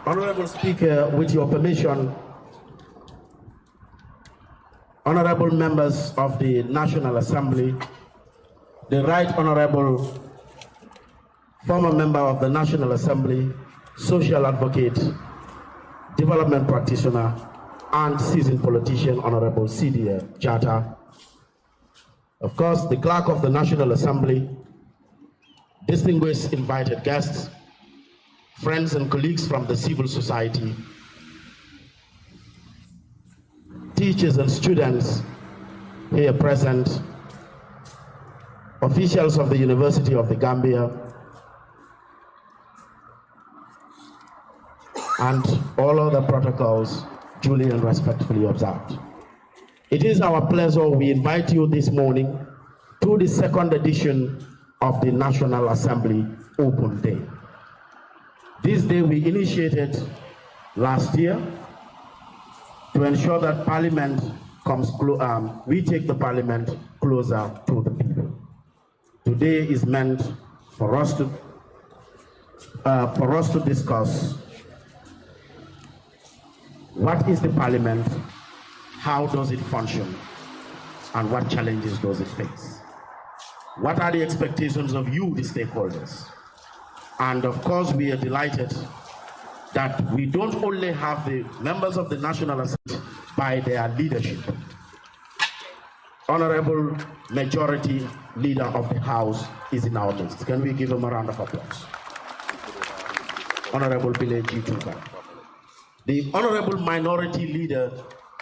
Honorable Speaker, with your permission, honorable members of the National Assembly, the Right Honorable former member of the National Assembly, social advocate, development practitioner, and seasoned politician, Honorable Sidia Jatta. Of course, the Clerk of the National Assembly, distinguished invited guests, friends and colleagues from the civil society, teachers and students here present, officials of the University of the Gambia, and all other protocols duly and respectfully observed. It is our pleasure we invite you this morning to the second edition of the National Assembly Open Day. This day we initiated last year to ensure that Parliament comes we take the Parliament closer to the people. Today is meant for us to discuss what is the Parliament, how does it function, and what challenges does it face? What are the expectations of you, the stakeholders? And of course, we are delighted that we don't only have the members of the National Assembly by their leadership. Honorable Majority Leader of the House is in our midst. Can we give him a round of applause? Honorable Bile G. Tuka. The Honorable Minority Leader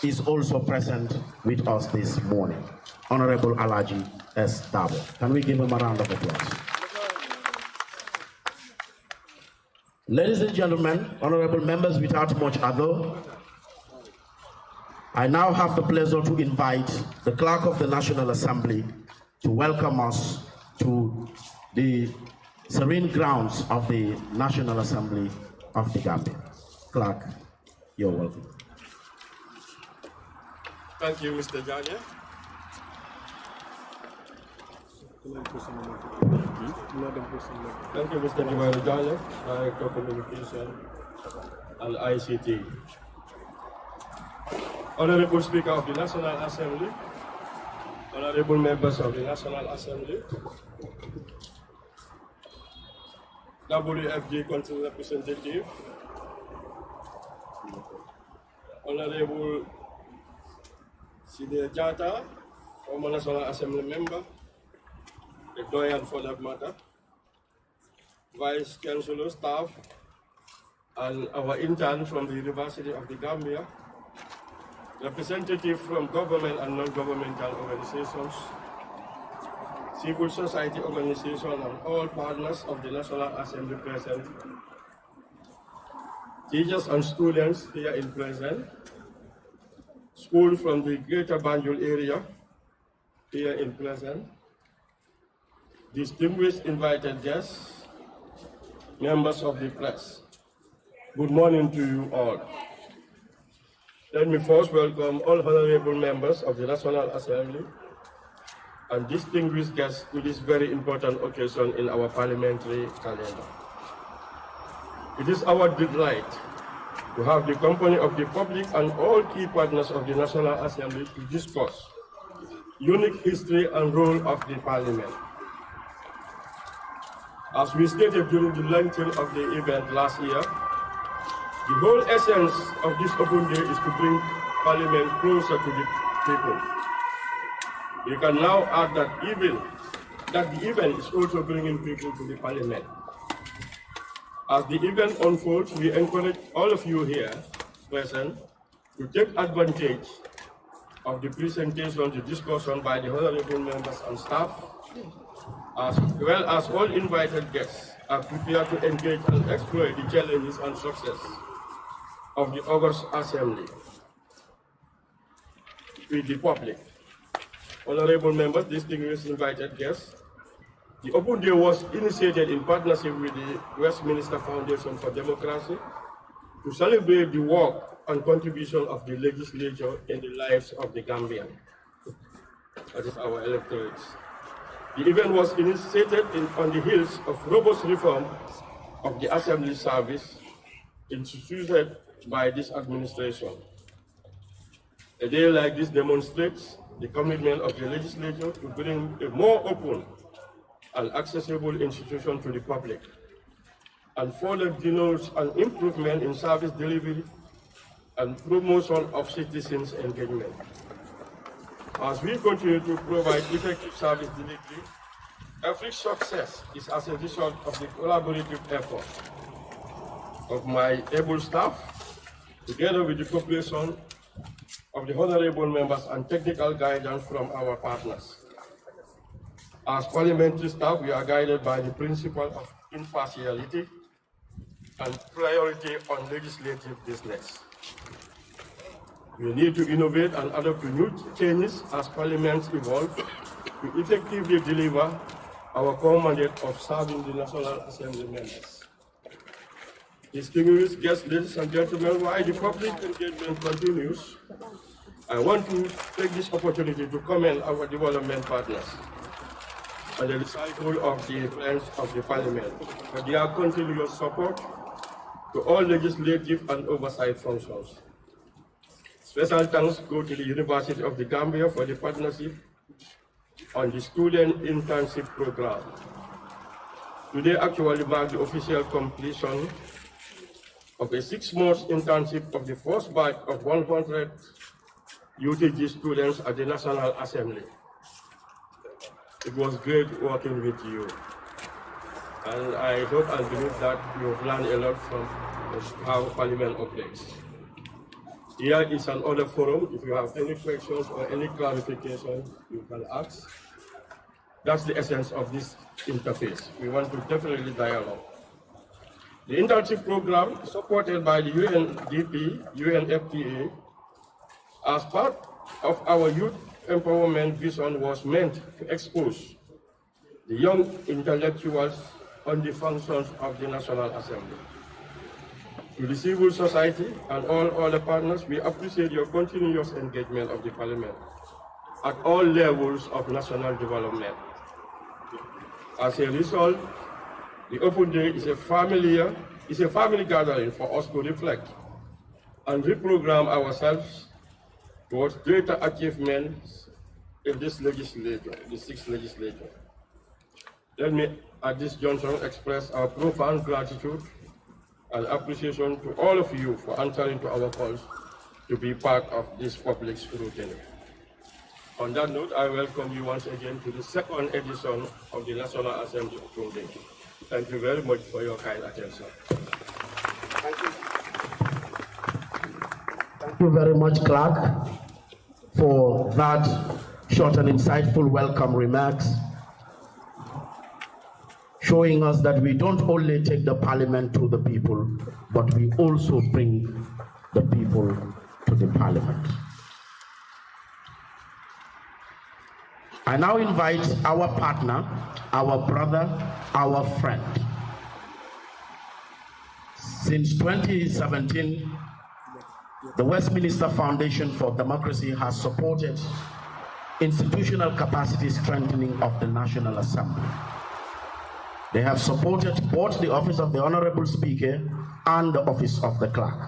is also present with us this morning. Honorable Alaji S. Dabo. Can we give him a round of applause? Ladies and gentlemen, honorable members, without much ado, I now have the pleasure to invite the Clerk of the National Assembly to welcome us to the serene grounds of the National Assembly of the Gambia. Clerk, you're welcome. Thank you, Mr. Janya. Thank you, Mr. Jubail Janya, Director of Communication and ICT. Honorable Speaker of the National Assembly, honorable members of the National Assembly, WFG Council Representative, Honorable Sidia Jatta, former National Assembly member, the doyen for that matter, Vice Chancellor, staff, and our intern from the University of the Gambia, representative from government and non-governmental organizations, civil society organizations, and all partners of the National Assembly present, teachers and students here in present, school from the Greater Banjul area here in present, distinguished invited guests, members of the press. Good morning to you all. Let me first welcome all honorable members of the National Assembly and distinguished guests to this very important occasion in our parliamentary calendar. It is our delight to have the company of the public and all key partners of the National Assembly to discuss unique history and role of the Parliament. As we stated during the launching of the event last year, the whole essence of this open day is to bring Parliament closer to the people. You can now add that the event is also bringing people to the Parliament. As the event unfolds, we encourage all of you here present to take advantage of the presentation, the discussion by the honorable members and staff, as well as all invited guests are prepared to engage and exploit the challenges and success of the August Assembly with the public. Honorable members, distinguished invited guests, the Open Day was initiated in partnership with the Westminster Foundation for Democracy to celebrate the work and contribution of the legislature in the lives of the Gambian. That is our electorates. The event was initiated on the heels of robust reform of the Assembly service, instituted by this administration. A day like this demonstrates the commitment of the legislature to bring a more open and accessible institution to the public, and further denotes an improvement in service delivery and promotion of citizens' engagement. As we continue to provide effective service delivery, every success is as a result of the collaborative effort of my able staff, together with the cooperation of the honorable members and technical guidance from our partners. As parliamentary staff, we are guided by the principle of impartiality and priority on legislative business. We need to innovate and adapt to new changes as parliaments evolve to effectively deliver our core mandate of serving the National Assembly members. Distinguished guests, ladies and gentlemen, while the public engagement continues, I want to take this opportunity to commend our development partners and the recital of the friends of the Parliament for their continuous support to all legislative and oversight functions. Special thanks go to the University of the Gambia for the partnership on the student internship program. Today actually marks the official completion of a 6-month internship of the first batch of 100 UTG students at the National Assembly. It was great working with you. And I hope and believe that you've learned a lot from how Parliament operates. Here is another forum. If you have any questions or any clarification, you can ask. That's the essence of this interface. We want to definitely dialogue. The internship program, supported by the UNDP, UNFPA, as part of our youth empowerment vision, was meant to expose the young intellectuals on the functions of the National Assembly. To the civil society and all other partners, we appreciate your continuous engagement of the Parliament at all levels of national development. As a result, the Open Day is a family gathering for us to reflect and reprogram ourselves towards greater achievements in this legislature, the 6th legislature. Let me, at this juncture, express our profound gratitude and appreciation to all of you for answering to our calls to be part of this public scrutiny. On that note, I welcome you once again to the 2nd edition of the National Assembly Open Day. Thank you very much for your kind attention. Thank you. Thank you very much, Clark, for that short and insightful welcome remarks, showing us that we don't only take the Parliament to the people, but we also bring the people to the Parliament. I now invite our partner, our brother, our friend. Since 2017, the Westminster Foundation for Democracy has supported institutional capacity strengthening of the National Assembly. They have supported both the Office of the Honorable Speaker and the Office of the Clerk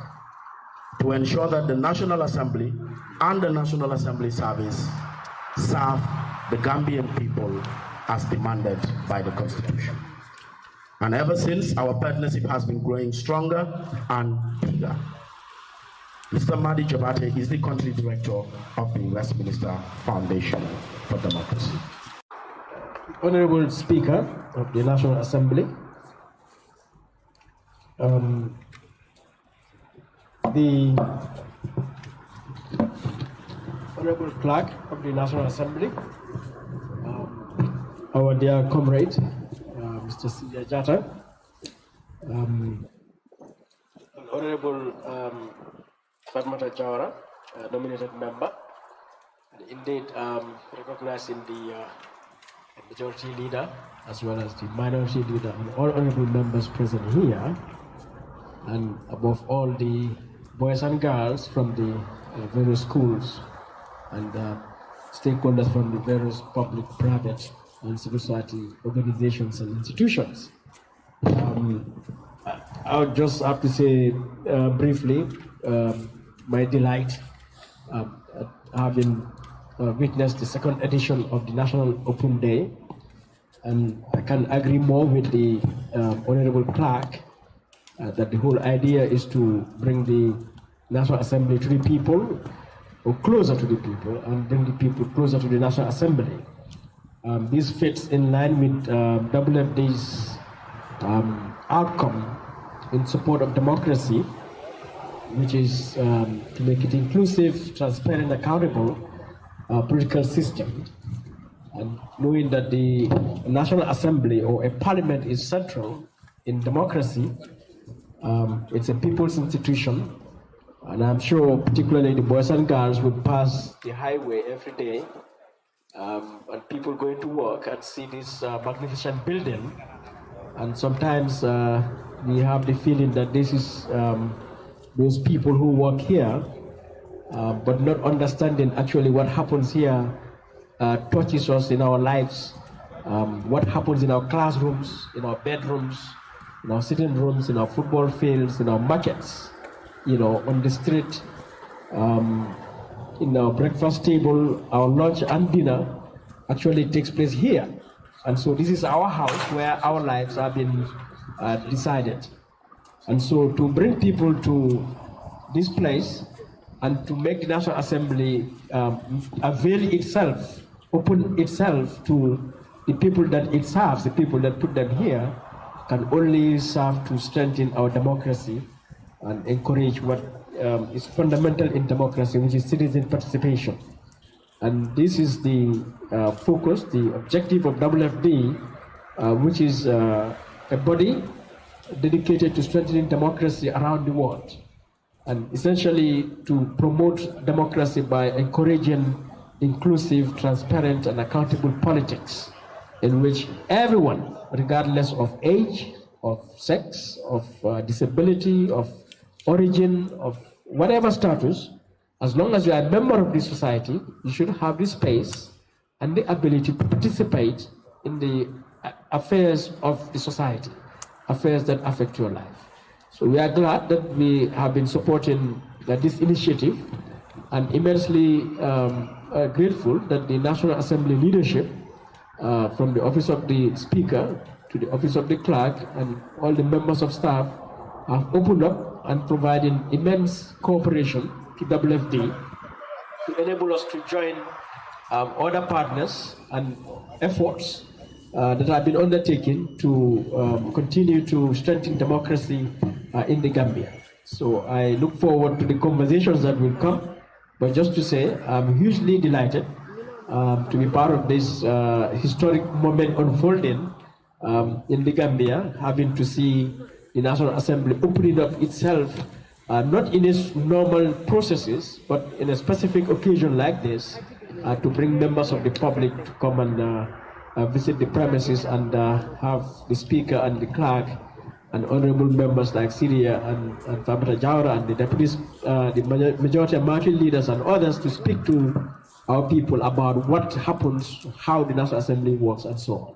to ensure that the National Assembly and the National Assembly Service serve the Gambian people as demanded by the Constitution. And ever since, our partnership has been growing stronger and bigger. Mr. Madi Jabate is the country director of the Westminster Foundation for Democracy. Honorable Speaker of the National Assembly, the Honorable Clerk of the National Assembly, our dear comrade, Mr. Sylvia Jatta, Honorable Fatmata Jawara, nominated member, and indeed recognizing the majority leader as well as the minority leader and all honorable members present here, and above all the boys and girls from the various schools and stakeholders from the various public, private and civil society organizations and institutions. I would just have to say briefly my delight at having witnessed the second edition of the National Open Day. And I can agree more with the Honorable Clerk that the whole idea is to bring the National Assembly to the people, or closer to the people, and bring the people closer to the National Assembly. This fits in line with WFD's outcome in support of democracy, which is to make it inclusive, transparent, accountable political system. And knowing that the National Assembly or a parliament is central in democracy, it's a people's institution. And I'm sure particularly the boys and girls would pass the highway every day and people going to work and see this magnificent building. And sometimes we have the feeling that this is those people who work here, but not understanding actually what happens here touches us in our lives. What happens in our classrooms, in our bedrooms, in our sitting rooms, in our football fields, in our markets, on the street, in our breakfast table, our lunch and dinner actually takes place here. And so this is our house where our lives have been decided. And so to bring people to this place and to make the National Assembly avail itself, open itself to the people that it serves, the people that put them here, can only serve to strengthen our democracy and encourage what is fundamental in democracy, which is citizen participation. And this is the focus, the objective of WFD, which is a body dedicated to strengthening democracy around the world, and essentially to promote democracy by encouraging inclusive, transparent, and accountable politics in which everyone, regardless of age, of sex, of disability, of origin, of whatever status, as long as you are a member of this society, you should have the space and the ability to participate in the affairs of the society, affairs that affect your life. So we are glad that we have been supporting this initiative, and immensely grateful that the National Assembly leadership, from the office of the Speaker to the office of the Clerk and all the members of staff, have opened up and providing immense cooperation to WFD to enable us to join other partners and efforts that have been undertaken to continue to strengthen democracy in the Gambia. So I look forward to the conversations that will come, but just to say I'm hugely delighted to be part of this historic moment unfolding in the Gambia, having to see the National Assembly opening up itself, not in its normal processes, but in a specific occasion like this, to bring members of the public to come and visit the premises and have the Speaker and the Clerk and honorable members like Syria and Fabata Jawara and the deputies, the majority and minority leaders and others to speak to our people about what happens, how the National Assembly works, and so on.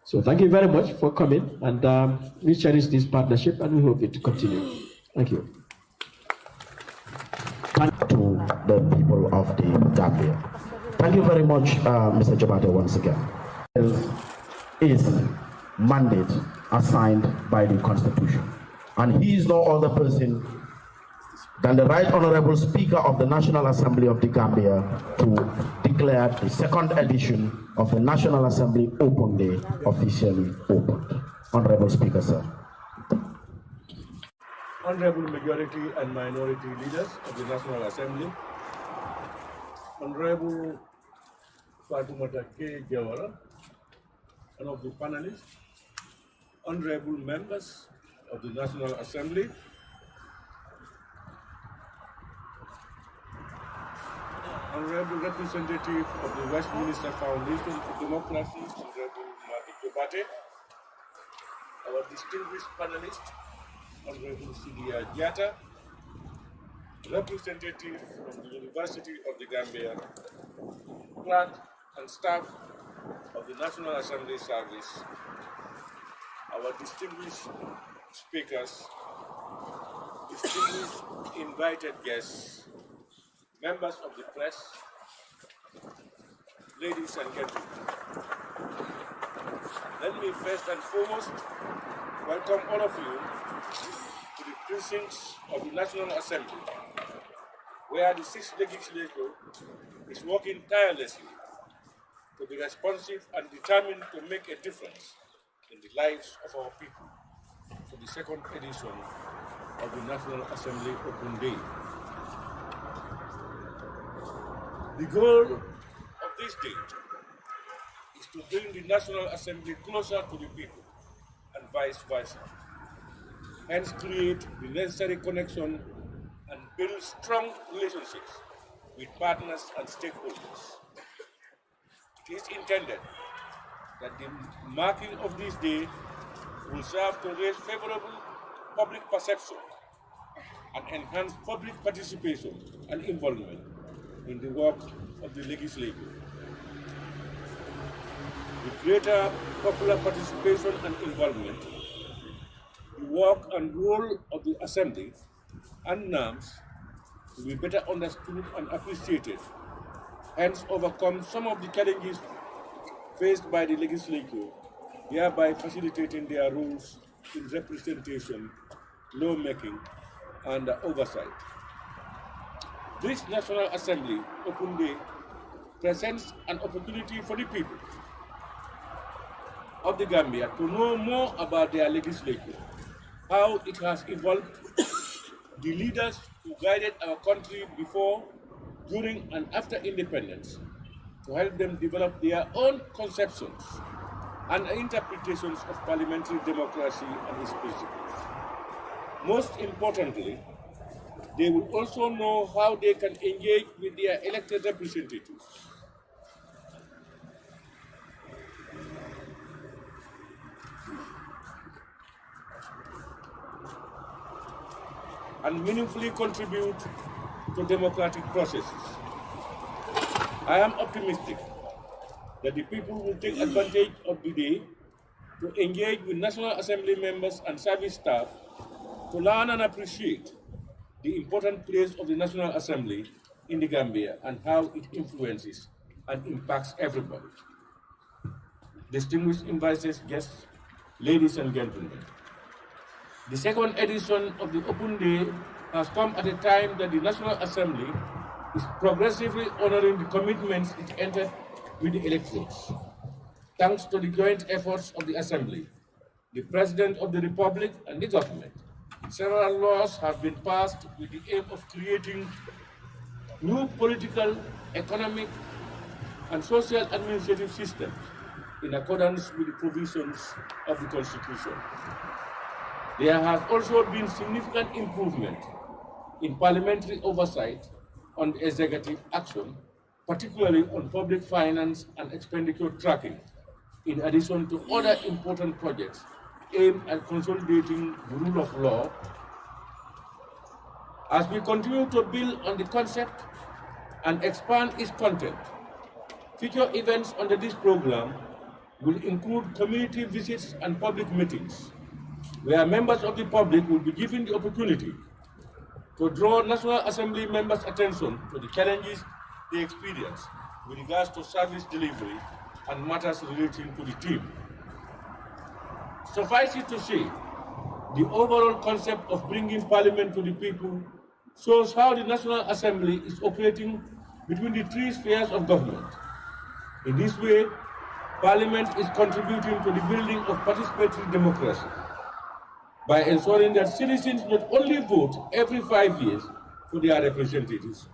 So thank you very much for coming, and we cherish this partnership and we hope it to continue. Thank you. To the people of the Gambia. Thank you very much, Mr. Jabate, once again. Is mandate assigned by the Constitution, and he is no other person than the Right Honorable Speaker of the National Assembly of the Gambia to declare the second edition of the National Assembly Open Day officially opened. Honorable Speaker, sir. Honorable majority and minority leaders of the National Assembly, Honorable Fatoumata K. Jawara, and of the panelists, honorable members of the National Assembly, honorable representative of the Westminster Foundation for Democracy, Honorable Martin Jobate, our distinguished panelists, Honorable Sidia Diatta, representative from the University of the Gambia, clerk and staff of the National Assembly Service, our distinguished speakers, distinguished invited guests, members of the press, ladies and gentlemen. Let me first and foremost welcome all of you to the precincts of the National Assembly, where the 6th legislature is working tirelessly to be responsive and determined to make a difference in the lives of our people for the 2nd edition of the National Assembly Open Day. The goal of this day is to bring the National Assembly closer to the people and vice versa, hence create the necessary connection and build strong relationships with partners and stakeholders. It is intended that the marking of this day will serve to raise favorable public perception and enhance public participation and involvement in the work of the legislature. With greater popular participation and involvement, the work and role of the Assembly and NAMS will be better understood and appreciated, hence overcome some of the challenges faced by the legislature, thereby facilitating their roles in representation, lawmaking, and oversight. This National Assembly Open Day presents an opportunity for the people of the Gambia to know more about their legislature, how it has evolved, the leaders who guided our country before, during, and after independence, to help them develop their own conceptions and interpretations of parliamentary democracy and its principles. Most importantly, they will also know how they can engage with their elected representatives. And meaningfully contribute to democratic processes. I am optimistic that the people will take advantage of the day to engage with National Assembly members and service staff to learn and appreciate the important place of the National Assembly in the Gambia and how it influences and impacts everybody. Distinguished invited guests, ladies and gentlemen, the 2nd edition of the Open Day has come at a time that the National Assembly is progressively honoring the commitments it entered with the electorates. Thanks to the joint efforts of the Assembly, the President of the Republic, and the government, several laws have been passed with the aim of creating new political, economic, and social administrative systems in accordance with the provisions of the Constitution. There has also been significant improvement in parliamentary oversight on executive action, particularly on public finance and expenditure tracking, in addition to other important projects aimed at consolidating the rule of law. As we continue to build on the concept and expand its content, future events under this program will include community visits and public meetings, where members of the public will be given the opportunity to draw National Assembly members' attention to the challenges they experience with regards to service delivery and matters relating to the team. Suffice it to say, the overall concept of bringing Parliament to the people shows how the National Assembly is operating between the 3 spheres of government. In this way, Parliament is contributing to the building of participatory democracy by ensuring that citizens not only vote every 5 years for their representatives,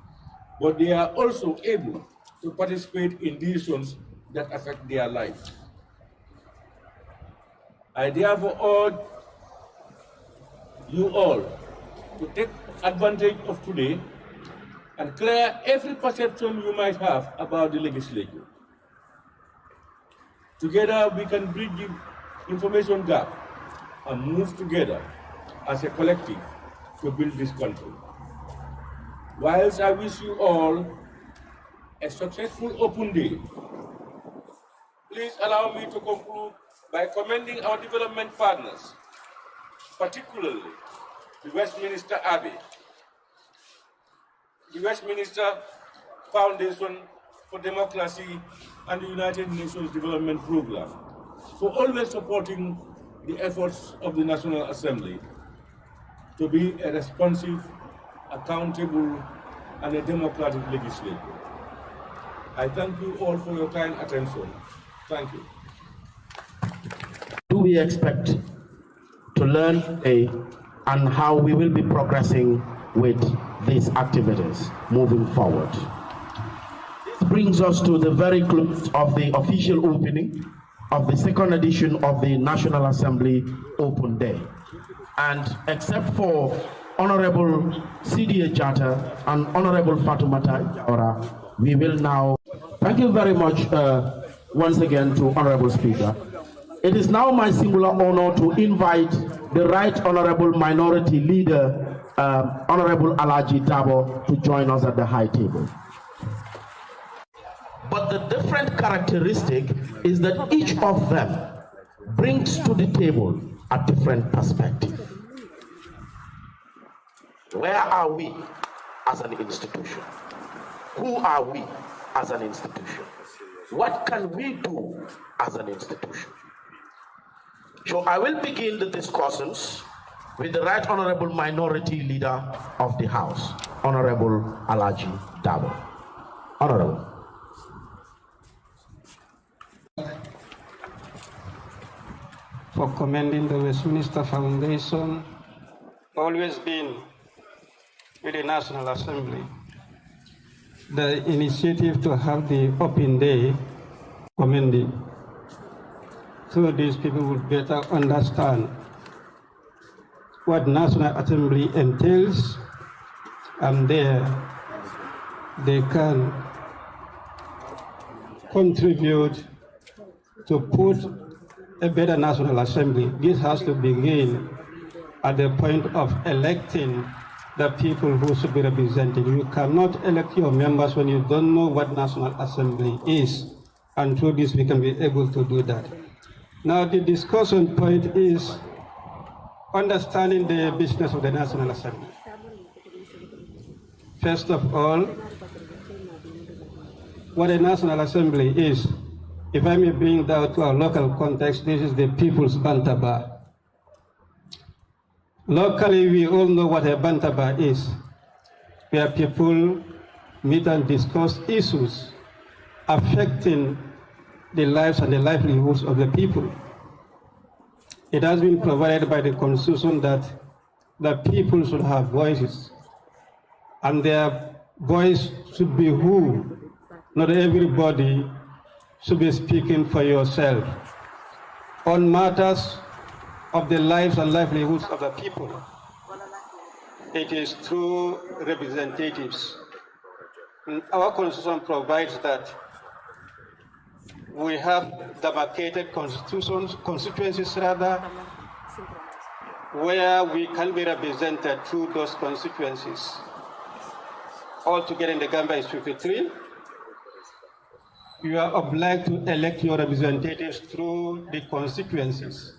but they are also able to participate in decisions that affect their lives. I therefore urge you all to take advantage of today and clear every perception you might have about the legislature. Together we can bridge the information gap and move together as a collective to build this country. Whilst I wish you all a successful Open Day, please allow me to conclude by commending our development partners particularly the Westminster Abbey, the Westminster Foundation for Democracy and the United Nations Development Program for always supporting the efforts of the National Assembly to be a responsive, accountable, and a democratic legislature. I thank you all for your kind attention. Thank you. Do we expect to learn today and how we will be progressing with these activities moving forward? This brings us to the very close of the official opening of the second edition of the National Assembly Open Day. And except for Honorable CDA Jata and Honorable Fatoumata Jawara, we will now, thank you very much once again to Honorable Speaker. It is now my singular honor to invite the Right Honorable Minority Leader, Honorable Alaji Dabo, to join us at the high table. But the different characteristic is that each of them brings to the table a different perspective. Where are we as an institution? Who are we as an institution? What can we do as an institution? So I will begin the discussions with the Right Honorable Minority Leader of the House, Honorable Alaji Dabo. Honorable. For commending the Westminster Foundation, always been with the National Assembly. The initiative to have the open day, commending. So these people would better understand what National Assembly entails, and there they can contribute to put a better National Assembly. This has to begin at the point of electing the people who should be represented. You cannot elect your members when you don't know what National Assembly is, and through this we can be able to do that. Now the discussion point is understanding the business of the National Assembly. First of all, what a National Assembly is, if I may bring that to our local context, this is the People's Bantaba. Locally, we all know what a Bantaba is, where people meet and discuss issues affecting the lives and the livelihoods of the people. It has been provided by the Constitution that the people should have voices, and their voice should be who. Not everybody should be speaking for yourself on matters of the lives and livelihoods of the people. It is through representatives. Our Constitution provides that we have demarcated constituencies where we can be represented through those constituencies. Altogether in the Gambia is 53. You are obliged to elect your representatives through the constituencies.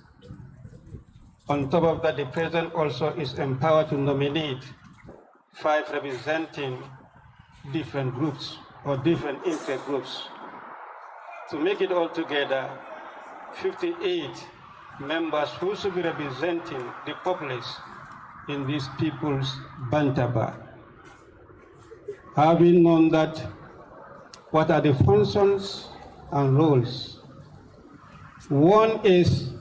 On top of that, the President also is empowered to nominate 5 representing different groups or different interest groups. To make it all together, 58 members who should be representing the populace in this People's Bantaba. Having known that, what are the functions and roles? One is,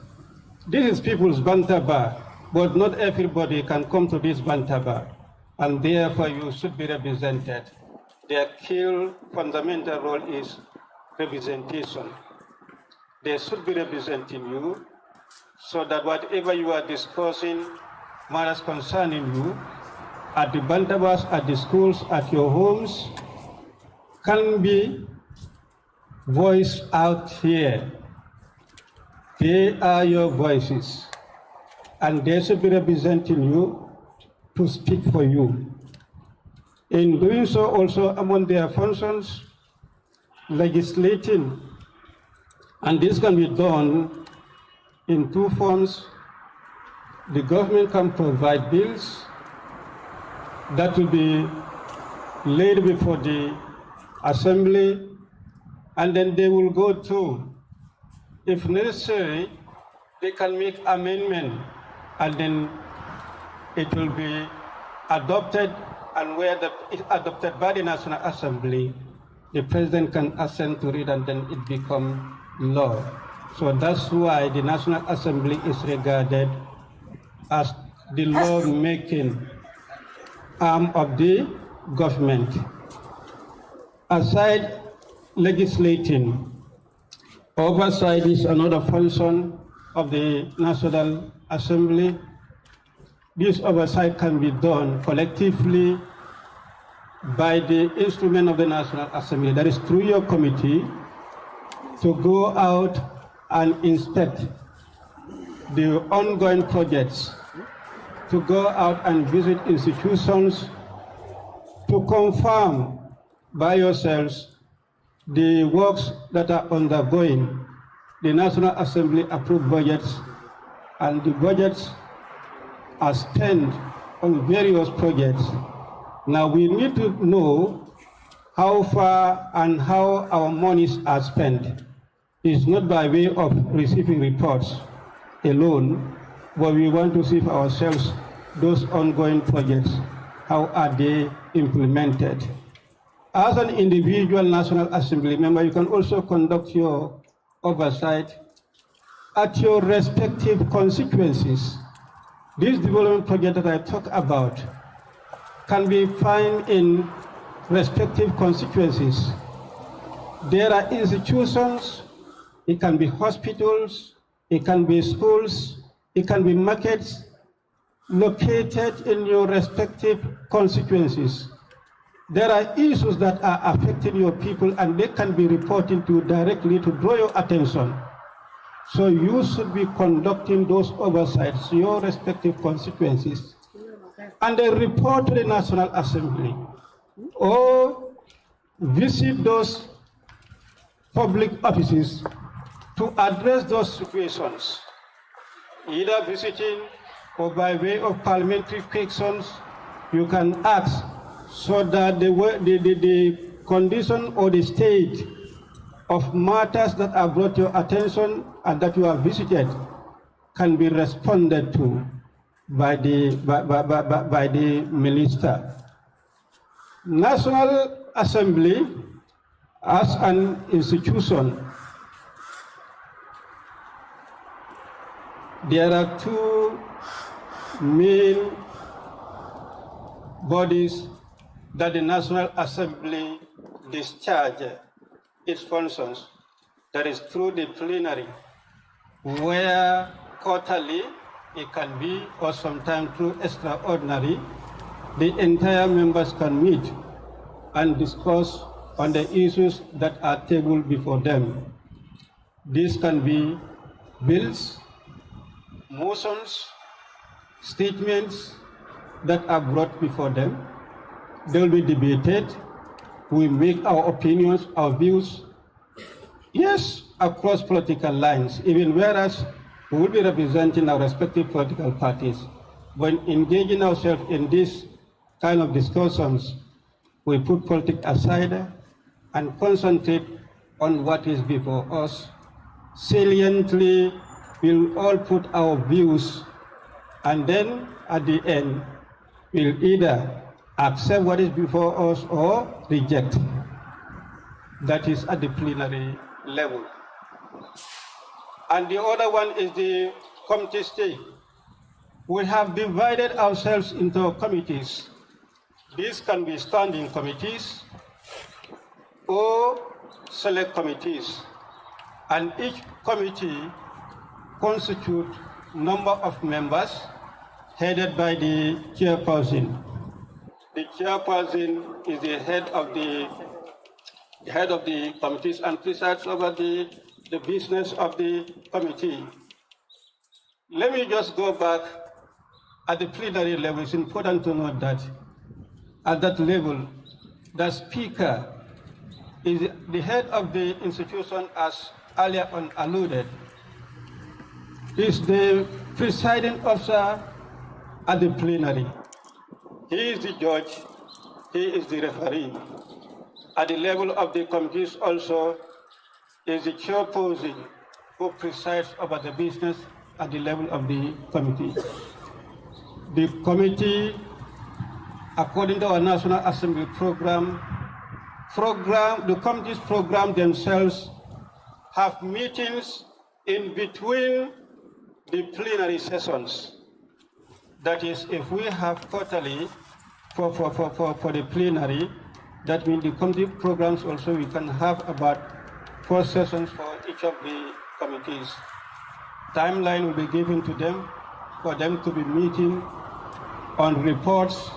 this is People's Bantaba, but not everybody can come to this Bantaba, and therefore you should be represented. Their key fundamental role is representation. They should be representing you so that whatever you are discussing, matters concerning you, at the Bantabas, at the schools, at your homes, can be voiced out here. They are your voices, and they should be representing you to speak for you. In doing so, also among their functions, legislating, and this can be done in 2 forms. the government can provide bills that will be laid before the assembly, and then they will go through. If necessary, they can make amendment, and then it will be adopted, and where it's adopted by the National Assembly, the president can assent to it, and then it becomes law. So that's why the National Assembly is regarded as the law-making arm of the government. Aside legislating, oversight is another function of the National Assembly. This oversight can be done collectively by the instrument of the National Assembly, that is through your committee, to go out and inspect the ongoing projects, to go out and visit institutions, to confirm by yourselves the works that are undergoing. The National Assembly approved budgets, and the budgets are spent on various projects. Now we need to know how far and how our monies are spent. It's not by way of receiving reports alone, but we want to see for ourselves those ongoing projects, how are they implemented. As an individual National Assembly member, you can also conduct your oversight at your respective constituencies. This development project that I talk about can be found in respective constituencies. There are institutions, it can be hospitals, it can be schools, it can be markets located in your respective constituencies. There are issues that are affecting your people, and they can be reported to directly to draw your attention. So you should be conducting those oversights, your respective constituencies, and then report to the National Assembly, or visit those public offices to address those situations, either visiting or by way of parliamentary questions. You can ask so that the condition or the state of matters that are brought to your attention and that you have visited can be responded to by the minister. National Assembly as an institution, there are two main bodies that the National Assembly discharge its functions. That is through the plenary, where quarterly it can be, or sometimes through extraordinary, the entire members can meet and discuss on the issues that are tabled before them. This can be bills, motions, statements that are brought before them. They will be debated. We make our opinions, our views, yes, across political lines, even whereas we will be representing our respective political parties. When engaging ourselves in this kind of discussions, we put politics aside and concentrate on what is before us. Saliently, we'll all put our views, and then at the end, we'll either accept what is before us or reject. That is at the plenary level. And the other one is the committee state. We have divided ourselves into committees. These can be standing committees or select committees. And each committee constitutes number of members headed by the chairperson. The chairperson is the head of the committees and presides over the business of the committee. Let me just go back at the plenary level. It's important to note that at that level, the speaker is the head of the institution, as earlier on alluded, is the presiding officer at the plenary. He is the judge, he is the referee. At the level of the committees also is the chairperson who presides over the business at the level of the committee. The committee, according to our National Assembly program, the committees program themselves have meetings in between the plenary sessions. That is, if we have quarterly for the plenary, that means the committee programs also we can have about 4 sessions for each of the committees. Timeline will be given to them for them to be meeting on reports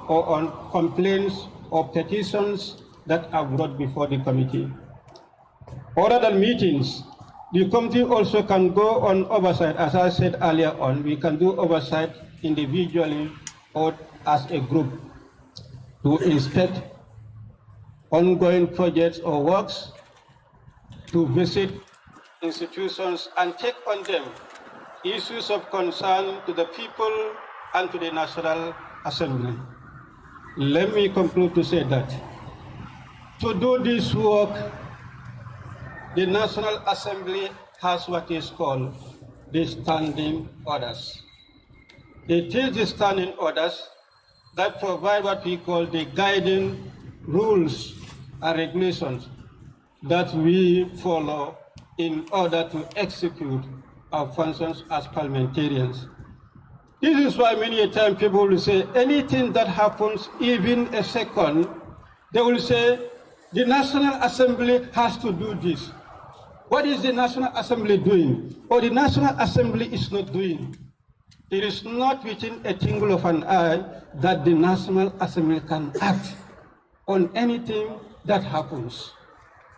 or on complaints or petitions that are brought before the committee. Other than meetings, the committee also can go on oversight. As I said earlier on, we can do oversight individually or as a group to inspect ongoing projects or works, to visit institutions and take on them issues of concern to the people and to the National Assembly. Let me conclude to say that to do this work, the National Assembly has what is called the standing orders. It is the standing orders that provide what we call the guiding rules and regulations that we follow in order to execute our functions as parliamentarians. This is why many a time people will say anything that happens, even a second, they will say the National Assembly has to do this. What is the National Assembly doing? Or the National Assembly is not doing. It is not within a twinkle of an eye that the National Assembly can act on anything that happens.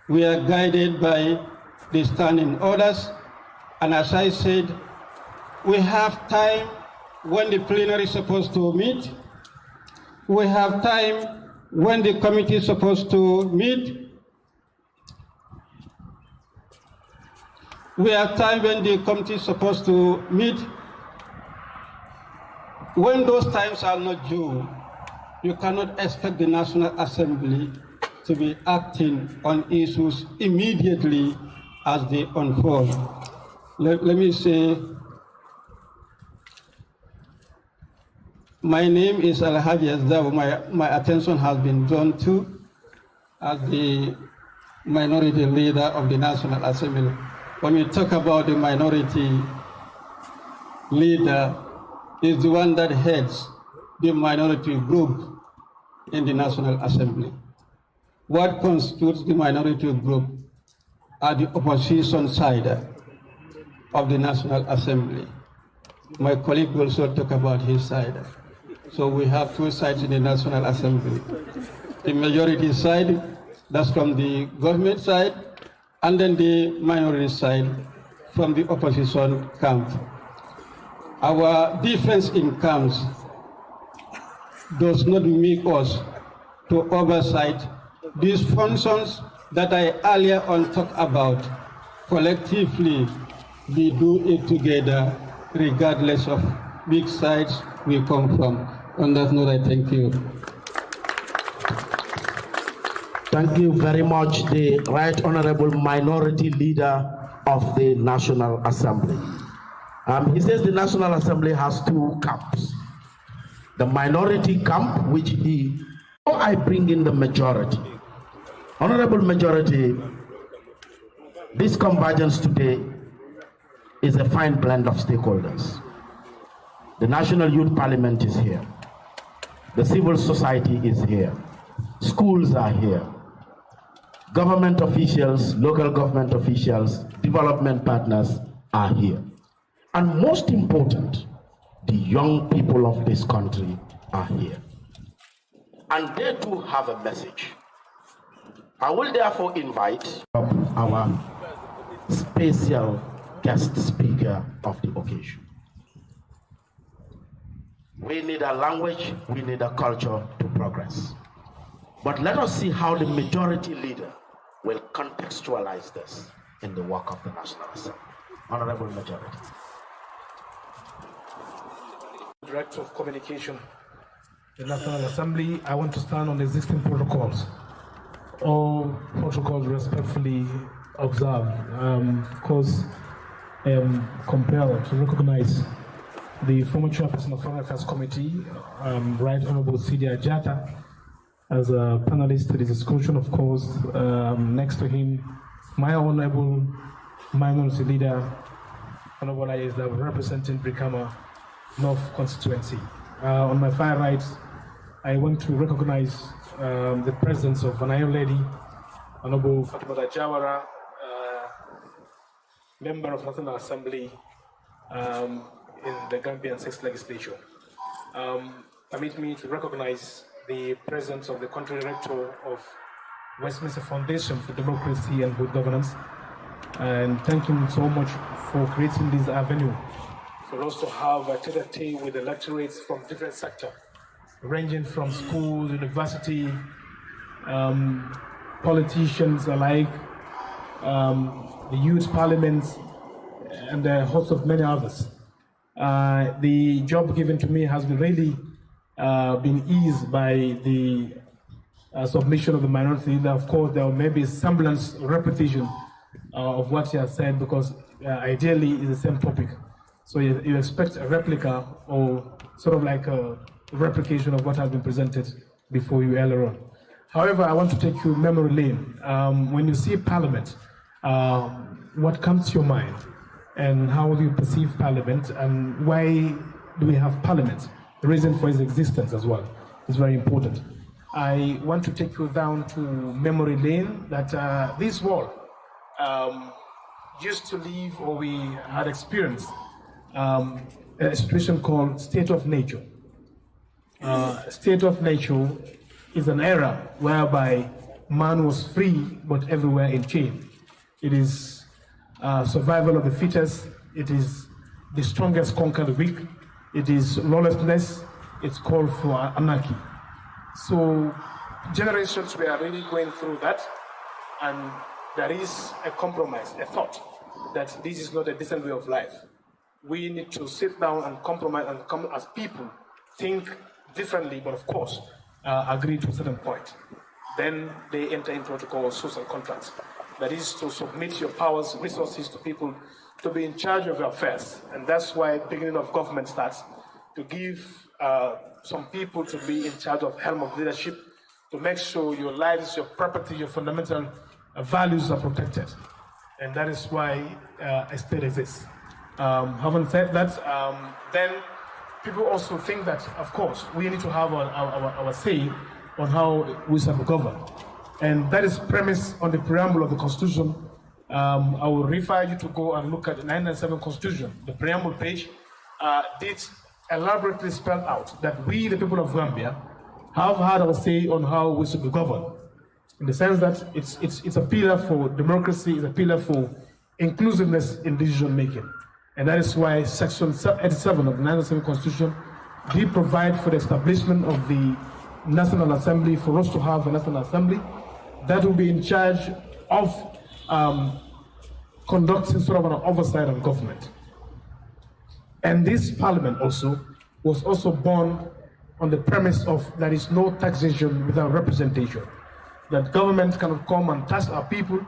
We are guided by the standing orders, and as I said, we have time when the plenary is supposed to meet. We have time when the committee is supposed to meet. We have time when the committee is supposed to meet. When those times are not due, you cannot expect the National Assembly to be acting on issues immediately as they unfold. Let me say, my name is Alhaji Azdaw. My attention has been drawn to as the minority leader of the National Assembly. When we talk about the minority leader, is the one that heads the minority group in the National Assembly. What constitutes the minority group are the opposition side of the National Assembly. My colleague will also talk about his side. So we have 2 sides in the National Assembly. The majority side, that's from the government side, and then the minority side from the opposition camp. Our difference in camps does not make us to oversight these functions that I earlier on talked about. Collectively, we do it together, regardless of which sides we come from. On that note, I thank you. Thank you very much, the Right Honorable Minority Leader of the National Assembly. He says the National Assembly has 2 camps. The minority camp, which I bring in the majority. Honorable Majority, this convergence today is a fine blend of stakeholders. The National Youth Parliament is here. The civil society is here. Schools are here. Government officials, local government officials, development partners are here. And most important, the young people of this country are here. And they too have a message. I will therefore invite our special guest speaker of the occasion. We need a language, we need a culture to progress. But let us see how the majority leader will contextualize this in the work of the National Assembly. Honorable Majority. Director of Communication, the National Assembly, I want to stand on the existing protocols. All protocols respectfully observed. Of course, I am compelled to recognize the former chairperson of Foreign Affairs Committee, Right Honorable Sidi Ajata, as a panelist to this discussion. Of course, next to him, my honorable minority leader, Honorable Ayesda, representing Brikama North constituency. On my far right, I want to recognize the presence of an Iron Lady, Honorable Fatimata Jawara, member of National Assembly in the Gambian 6th Legislature. Permit me to recognize the presence of the country director of Westminster Foundation for Democracy and Good Governance, and thank him so much for creating this avenue for us to have a tete-a-tete with the lectorates from different sectors, ranging from schools, university, politicians alike, the youth parliaments, and a host of many others. The job given to me has been really been eased by the submission of the minority leader. Of course, there may be semblance repetition of what he has said, because ideally it's the same topic. So you expect a replica, or sort of like a replication of what has been presented before you earlier on. However, I want to take you memory lane. When you see Parliament, what comes to your mind? And how do you perceive Parliament? And why do we have Parliament? The reason for its existence as well is very important. I want to take you down to memory lane, that this wall used to live, or we had experienced, a situation called state of nature. State of nature is an era whereby man was free, but everywhere in chain. It is survival of the fittest. It is the strongest conquer the weak. It is lawlessness. It's called for anarchy. So generations were really going through that, and there is a compromise, a thought that this is not a decent way of life. We need to sit down and compromise and come as people, think differently, but of course, agree to a certain point. Then they enter into what we call social contracts. That is to submit your powers, resources to people to be in charge of your affairs. And that's why the beginning of government starts, to give some people to be in charge of helm of leadership, to make sure your lives, your property, your fundamental values are protected. And that is why a state exists. Having said that, then people also think that, of course, we need to have our say on how we shall be governed. And that is premised on the preamble of the Constitution. I will refer you to go and look at the 1997 Constitution. The preamble page did elaborately spell out that we, the people of Gambia, have had our say on how we should be governed. In the sense that it's a pillar for democracy, it's a pillar for inclusiveness in decision making. And that is why Section 87 of the 1997 Constitution did provide for the establishment of the National Assembly, for us to have a National Assembly that will be in charge of conducting sort of an oversight of government. And this parliament also was also born on the premise of there is no taxation without representation. That government cannot come and tax our people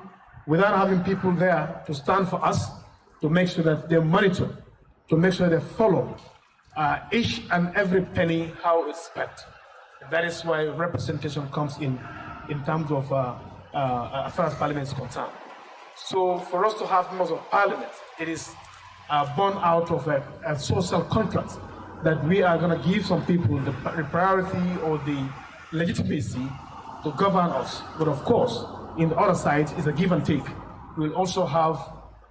without having people there to stand for us, to make sure that they monitor, to make sure they follow each and every penny how it's spent. And that is why representation comes in terms of as far as parliament is concerned. So for us to have members of parliament, it is born out of a social contract that we are going to give some people the priority or the legitimacy to govern us. But of course, in the other side is a give and take. We'll also have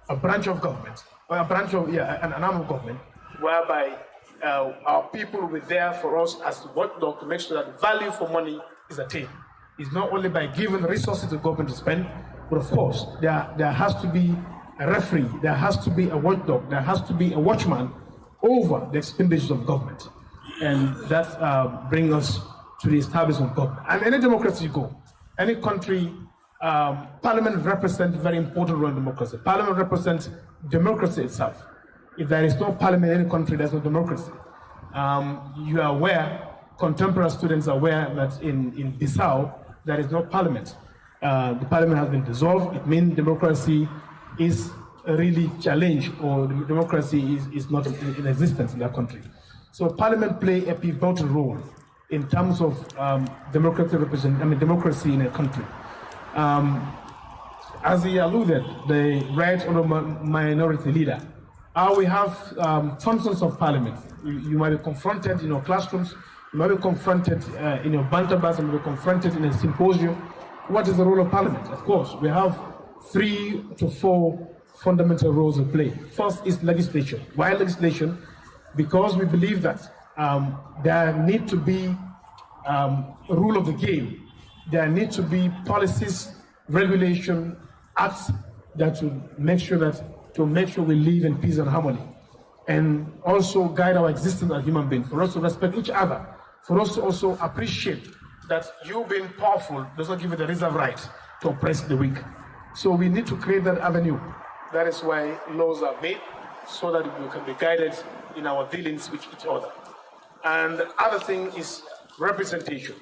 a branch of government, or a branch of, an arm of government, whereby our people will be there for us as watchdog to make sure that value for money is attained. It's not only by giving resources to government to spend, but of course, there has to be a referee, there has to be a watchdog, there has to be a watchman over the expenditures of government. And that brings us to the establishment of government. And any democracy you go, any country, parliament represents a very important role in democracy. Parliament represents democracy itself. If there is no parliament in any country, there's no democracy. You are aware, contemporary students are aware that in Bissau, there is no parliament. The parliament has been dissolved. It means democracy is really challenged, or democracy is not in existence in that country. So parliament play a pivotal role in terms of democracy in a country. As he alluded, the right honourable minority leader, we have functions of parliament. You might be confronted in your classrooms, you might be confronted in your banter bus, you might be confronted in a symposium. What is the role of parliament? Of course, we have 3 to 4 fundamental roles to play. First is legislation. Why legislation? Because we believe that there need to be a rule of the game. There need to be policies, regulation, acts that will make sure we live in peace and harmony, and also guide our existence as human beings, for us to respect each other, for us to also appreciate that you being powerful does not give you the reserve right to oppress the weak. So we need to create that avenue. That is why laws are made, so that we can be guided in our dealings with each other. And the other thing is representation.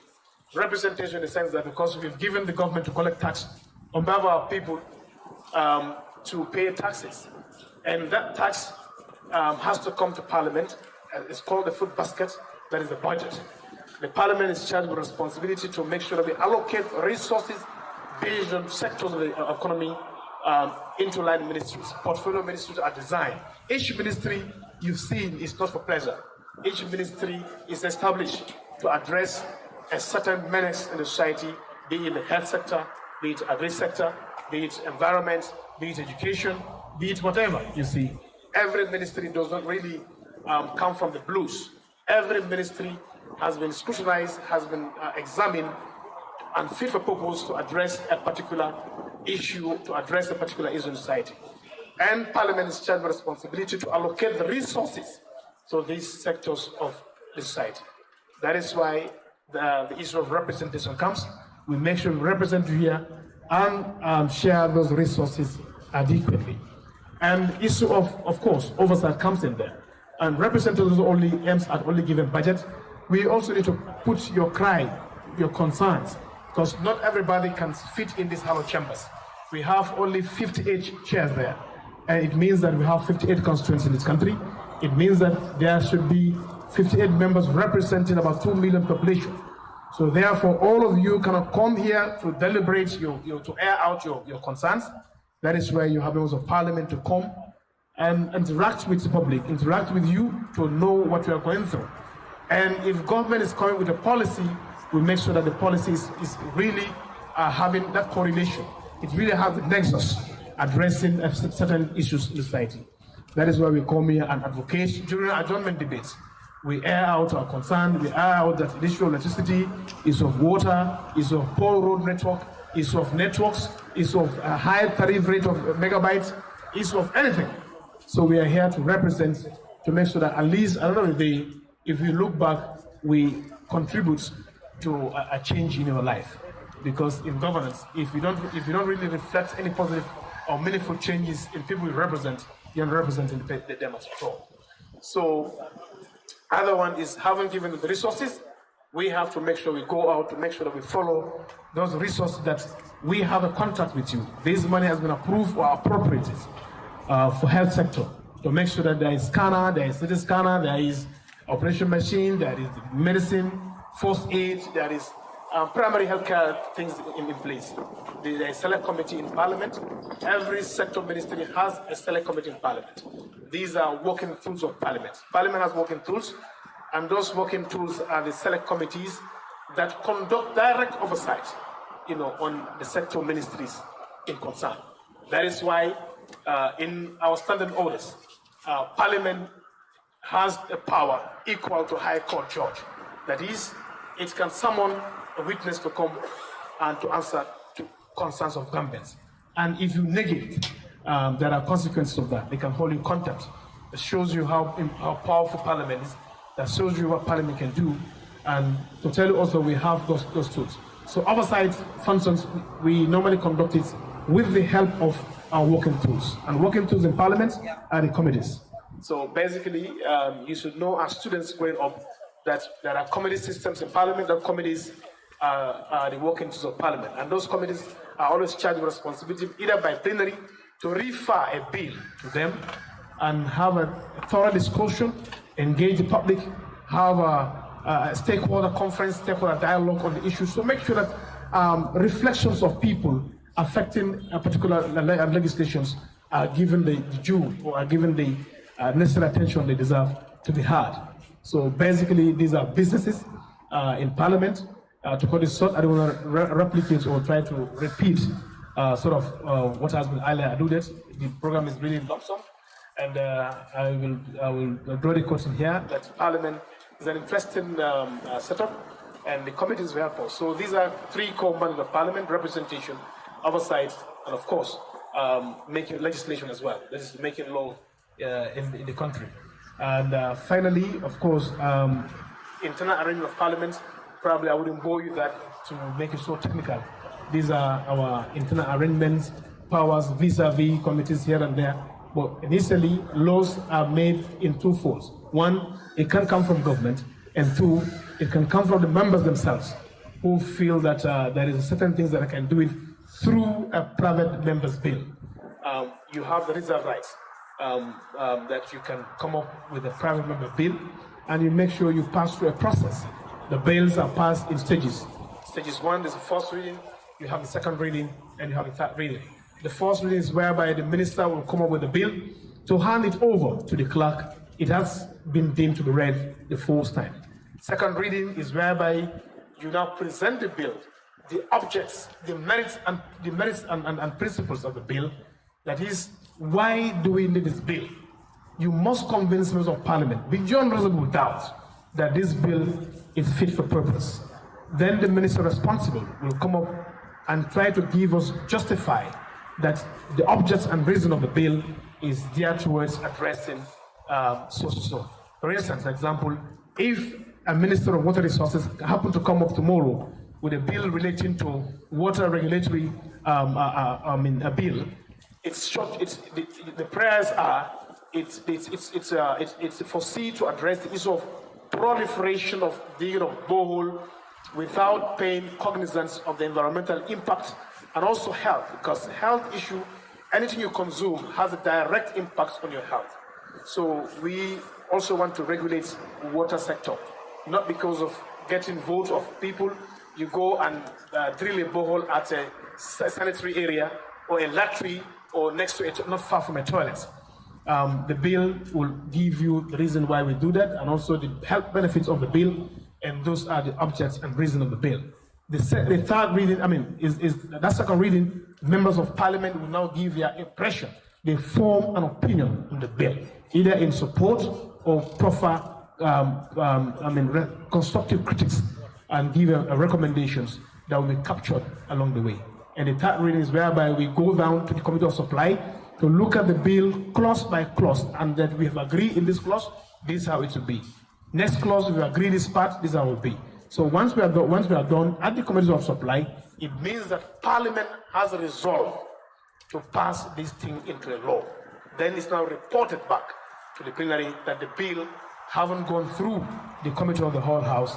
Representation in the sense that because we've given the government to collect tax on behalf of our people to pay taxes, and that tax has to come to Parliament. It's called the food basket, that is the budget. The Parliament is charged with responsibility to make sure that we allocate resources based on sectors of the economy into line ministries. Portfolio ministries are designed. Each ministry you've seen is not for pleasure. Each ministry is established to address a certain menace in the society, be it in the health sector, be it agri sector, be it environment, be it education, be it whatever, you see. Every ministry does not really come from the blues. Every ministry has been scrutinized, has been examined, and fit for purpose to address a particular issue, in society. And Parliament is charged with responsibility to allocate the resources to these sectors of the society. That is why the issue of representation comes. We make sure we represent you here and share those resources adequately. And the issue of course, oversight comes in there. And representatives only aims at only giving budget. We also need to put your cry, your concerns, because not everybody can fit in these hollow chambers. We have only 58 chairs there. And it means that we have 58 constituents in this country. It means that there should be 58 members representing about 2 million population. So therefore, all of you cannot come here to deliberate, to air out your concerns. That is where you have members of Parliament to come and interact with the public, interact with you to know what we are going through. And if government is coming with a policy, we make sure that the policy is really having that correlation. It really has the nexus addressing certain issues in society. That is why we come here and advocate during adjournment debates. We air out our concern, we air out that the issue of electricity, issue of water, issue of poor road network, issue of networks, issue of a high tariff rate of megabytes, issue of anything. So we are here to represent, to make sure that at least another day, if you look back, we contribute to a change in your life. Because in governance, if you don't really reflect any positive or meaningful changes in people you represent, you're not representing them at all. So, other one is having given the resources, we have to make sure we go out to make sure that we follow those resources that we have a contract with you. This money has been approved or appropriated for health sector to make sure that there is scanner, there is CT scanner, there is operation machine, there is medicine, first aid, there is primary healthcare things in place. There is a select committee in Parliament. Every sector ministry has a select committee in Parliament. These are working tools of Parliament. Parliament has working tools, and those working tools are the select committees that conduct direct oversight, on the sector ministries in concern. That is why in our standing orders, Parliament has a power equal to High Court judge. That is, it can summon a witness to come and to answer to concerns of governments. And if you negate, there are consequences of that. They can hold you in contempt. It shows you how powerful Parliament is. That shows you what Parliament can do. And to tell you also, we have those tools. So oversight functions, we normally conduct it with the help of our working tools. And working tools in Parliament are the committees. So basically, you should know as students growing up that there are committee systems in Parliament, that committees are the working tools of Parliament. And those committees are always charged with responsibility, either by plenary, to refer a bill to them and have a thorough discussion, engage the public, have a stakeholder conference, stakeholder dialogue on the issues, to make sure that reflections of people affecting a particular legislations are given the due or are given the necessary attention they deserve to be heard. So basically, these are businesses in Parliament. To cut it short, I don't want to replicate or try to repeat what has been earlier alluded. The program is really lump-sum, and I will draw the curtain here that Parliament is an interesting setup, and the committees we have for. So these are three core members of Parliament: representation, oversight, and of course, making legislation as well. That is making law in the country. And finally, of course, internal arrangement of Parliament. Probably I wouldn't bore you that to make it so technical. These are our internal arrangements, powers vis-a-vis committees here and there. But initially, laws are made in two folds. One, it can come from government, and two, it can come from the members themselves, who feel that there is certain things that I can do it through a private member's bill. You have the reserve rights that you can come up with a private member bill, and you make sure you pass through a process. The bills are passed in stages. Stages one is the first reading, you have the second reading, and you have the third reading. The first reading is whereby the minister will come up with a bill to hand it over to the clerk. It has been deemed to be read the first time. Second reading is whereby you now present the bill, the objects, the merits and principles of the bill. That is, why do we need this bill? You must convince members of Parliament, beyond reasonable doubt, that this bill is fit for purpose. Then the minister responsible will come up and try to give us, justify that the objects and reason of the bill is geared towards addressing so. For instance, example, if a minister of water resources happen to come up tomorrow with a bill relating to water regulatory, a bill, it's short. The prayers are it's foreseen to address the issue of proliferation of digging of borehole without paying cognizance of the environmental impact and also health, because health issue, anything you consume has a direct impact on your health. So we also want to regulate the water sector, not because of getting votes of people. You go and drill a borehole at a sanitary area or a latrine or next to it, not far from a toilet. The bill will give you the reason why we do that and also the health benefits of the bill, and those are the objects and reason of the bill. The third reading, that second reading, members of Parliament will now give their impression. They form an opinion on the bill, either in support or proffer constructive critics and give recommendations that will be captured along the way. And the third reading is whereby we go down to the Committee of Supply to look at the bill clause by clause, and that we have agreed in this clause, this is how it will be. Next clause, we agree this part, this is how it will be. So once we are done at the Committee of Supply, it means that Parliament has a resolve to pass this thing into a law. Then it's now reported back to the plenary that the bill, having gone through the Committee of the whole House,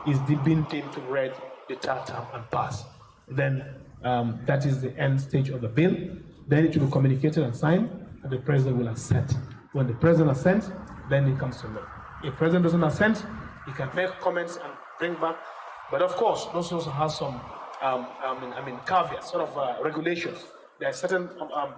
is being deemed to read the third term and pass. Then that is the end stage of the bill. Then it will be communicated and signed, and the president will assent. When the president assents, then it comes to law. If the president doesn't assent, he can make comments and bring back. But of course, those also has some caveats, regulations. There are certain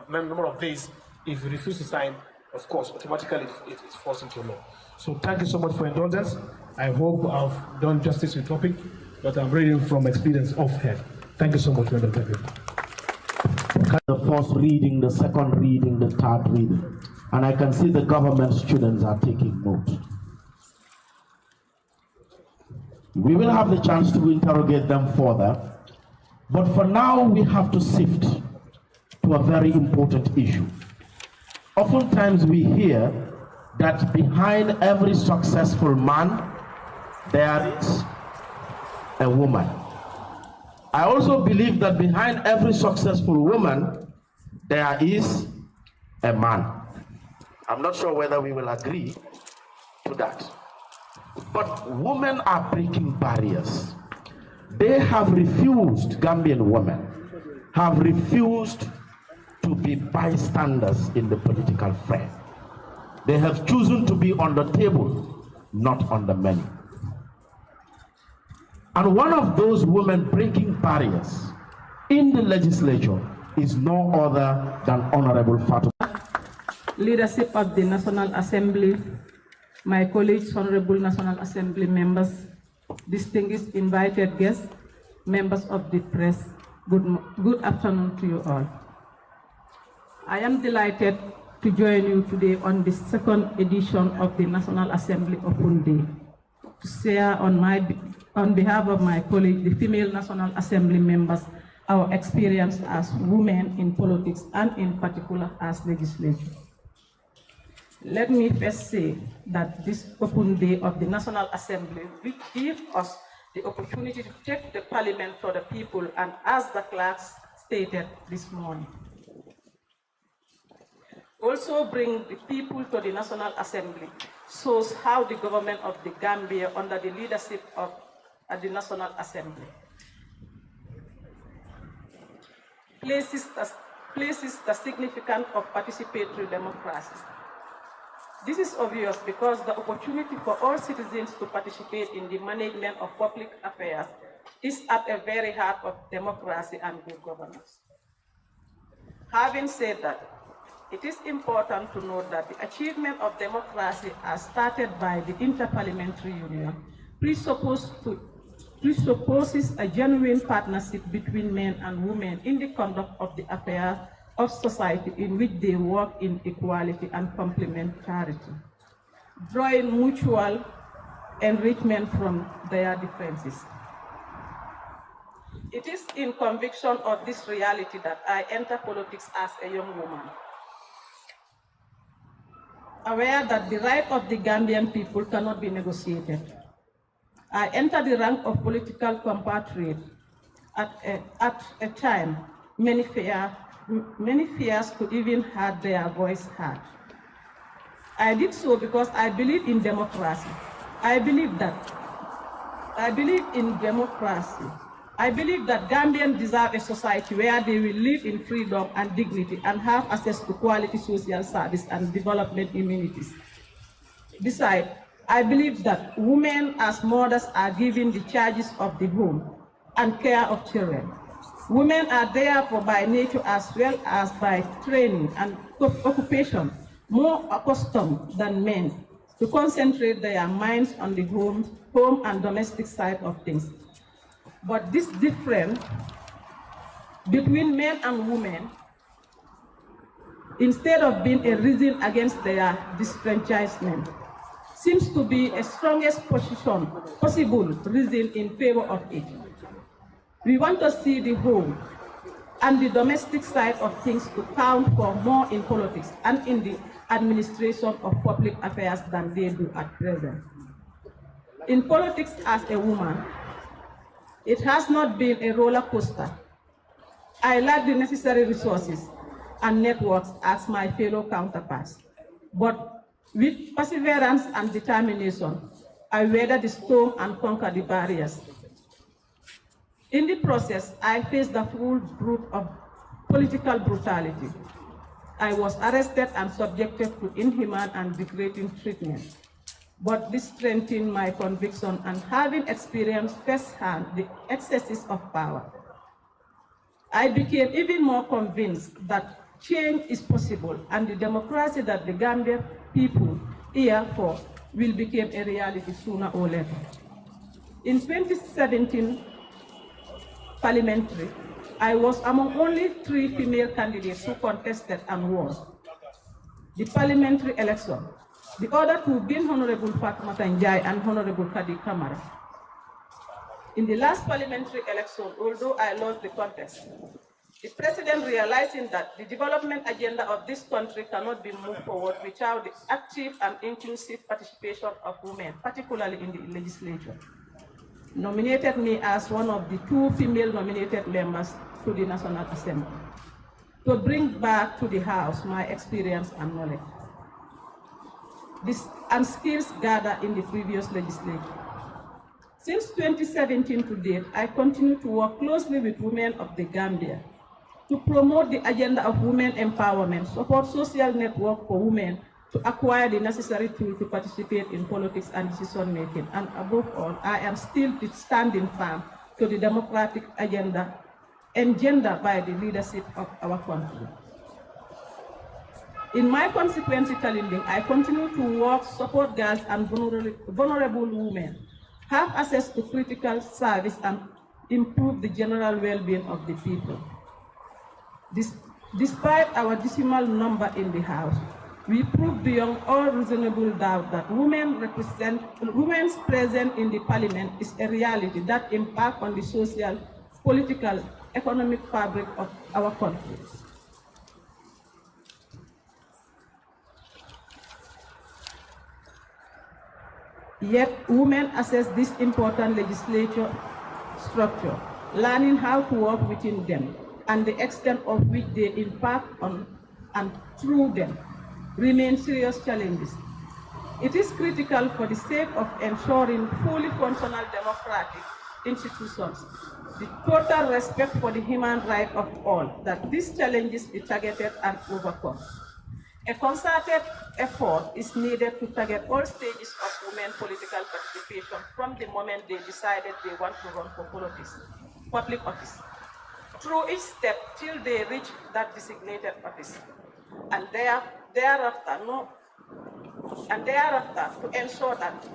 number of days. If you refuse to sign, of course, automatically it falls into law. So thank you so much for indulgence. I hope I've done justice to the topic, but I'm reading from experience offhand. Thank you so much for indulgence. The first reading, the second reading, the third reading. And I can see the government students are taking note. We will have the chance to interrogate them further, but for now we have to sift to a very important issue. Oftentimes we hear that behind every successful man, there is a woman. I also believe that behind every successful woman, there is a man. I'm not sure whether we will agree to that. But women are breaking barriers. They have refused, Gambian women have refused to be bystanders in the political fray. They have chosen to be on the table, not on the menu. And one of those women breaking barriers in the legislature is no other than Honorable Fatou. Leadership of the National Assembly, my colleagues, Honorable National Assembly members, distinguished invited guests, members of the press, good afternoon to you all. I am delighted to join you today on the second edition of the National Assembly Open Day to share on behalf of my colleagues, the female National Assembly members, our experience as women in politics and in particular as legislators. Let me first say that this open day of the National Assembly will give us the opportunity to take the parliament for the people, and as the clerks stated this morning, also bring the people to the National Assembly shows how the government of the Gambia under the leadership of the National Assembly places the significance of participatory democracy. This is obvious because the opportunity for all citizens to participate in the management of public affairs is at the very heart of democracy and good governance. Having said that, it is important to note that the achievement of democracy as started by the Interparliamentary Union presupposes a genuine partnership between men and women in the conduct of the affairs of society in which they work in equality and complementarity, drawing mutual enrichment from their differences. It is in conviction of this reality that I enter politics as a young woman, aware that the right of the Gambian people cannot be negotiated. I enter the rank of political compatriot at a time many fears could even have their voice heard. I did so because I believe in democracy. I believe in democracy. I believe that Gambians deserve a society where they will live in freedom and dignity and have access to quality social service and development amenities. Besides, I believe that women as mothers are given the charges of the home and care of children. Women are therefore by nature as well as by training and occupation more accustomed than men to concentrate their minds on the home and domestic side of things. But this difference between men and women, instead of being a reason against their disfranchisement, seems to be a strongest possible reason in favor of it. We want to see the home and the domestic side of things to count for more in politics and in the administration of public affairs than they do at present. In politics as a woman, it has not been a roller coaster. I lack the necessary resources and networks as my fellow counterparts. But with perseverance and determination, I weather the storm and conquer the barriers. In the process, I faced the full brunt of political brutality. I was arrested and subjected to inhuman and degrading treatment. But this strengthened my conviction, and having experienced firsthand the excesses of power, I became even more convinced that change is possible and the democracy that the Gambian people here for will become a reality sooner or later. In 2017 parliamentary, I was among only 3 female candidates who contested and won the parliamentary election. The other 2 being Honorable Fatoumata Njie and Honorable Kadi Kamara. In the last parliamentary election, although I lost the contest, the president, realizing that the development agenda of this country cannot be moved forward without the active and inclusive participation of women, particularly in the legislature, nominated me as one of the 2 female nominated members to the National Assembly to bring back to the House my experience and knowledge. and skills gathered in the previous legislature. Since 2017 to date, I continue to work closely with women of the Gambia to promote the agenda of women empowerment, support social network for women to acquire the necessary tools to participate in politics and decision making. And above all, I am still standing firm to the democratic agenda engendered by the leadership of our country. In my constituency, Talinding, I continue to work, support girls and vulnerable women, have access to critical service, and improve the general well-being of the people. Despite our decimal number in the House, we prove beyond all reasonable doubt that women's presence in the Parliament is a reality that impacts on the social, political, economic fabric of our country. Yet, women assess this important legislature structure, learning how to work within them, and the extent of which they impact on and through them remain serious challenges. It is critical for the sake of ensuring fully functional democratic institutions, the total respect for the human rights of all, that these challenges be targeted and overcome. A concerted effort is needed to target all stages of women political participation from the moment they decided they want to run for public office, through each step till they reach that designated office, and thereafter to ensure that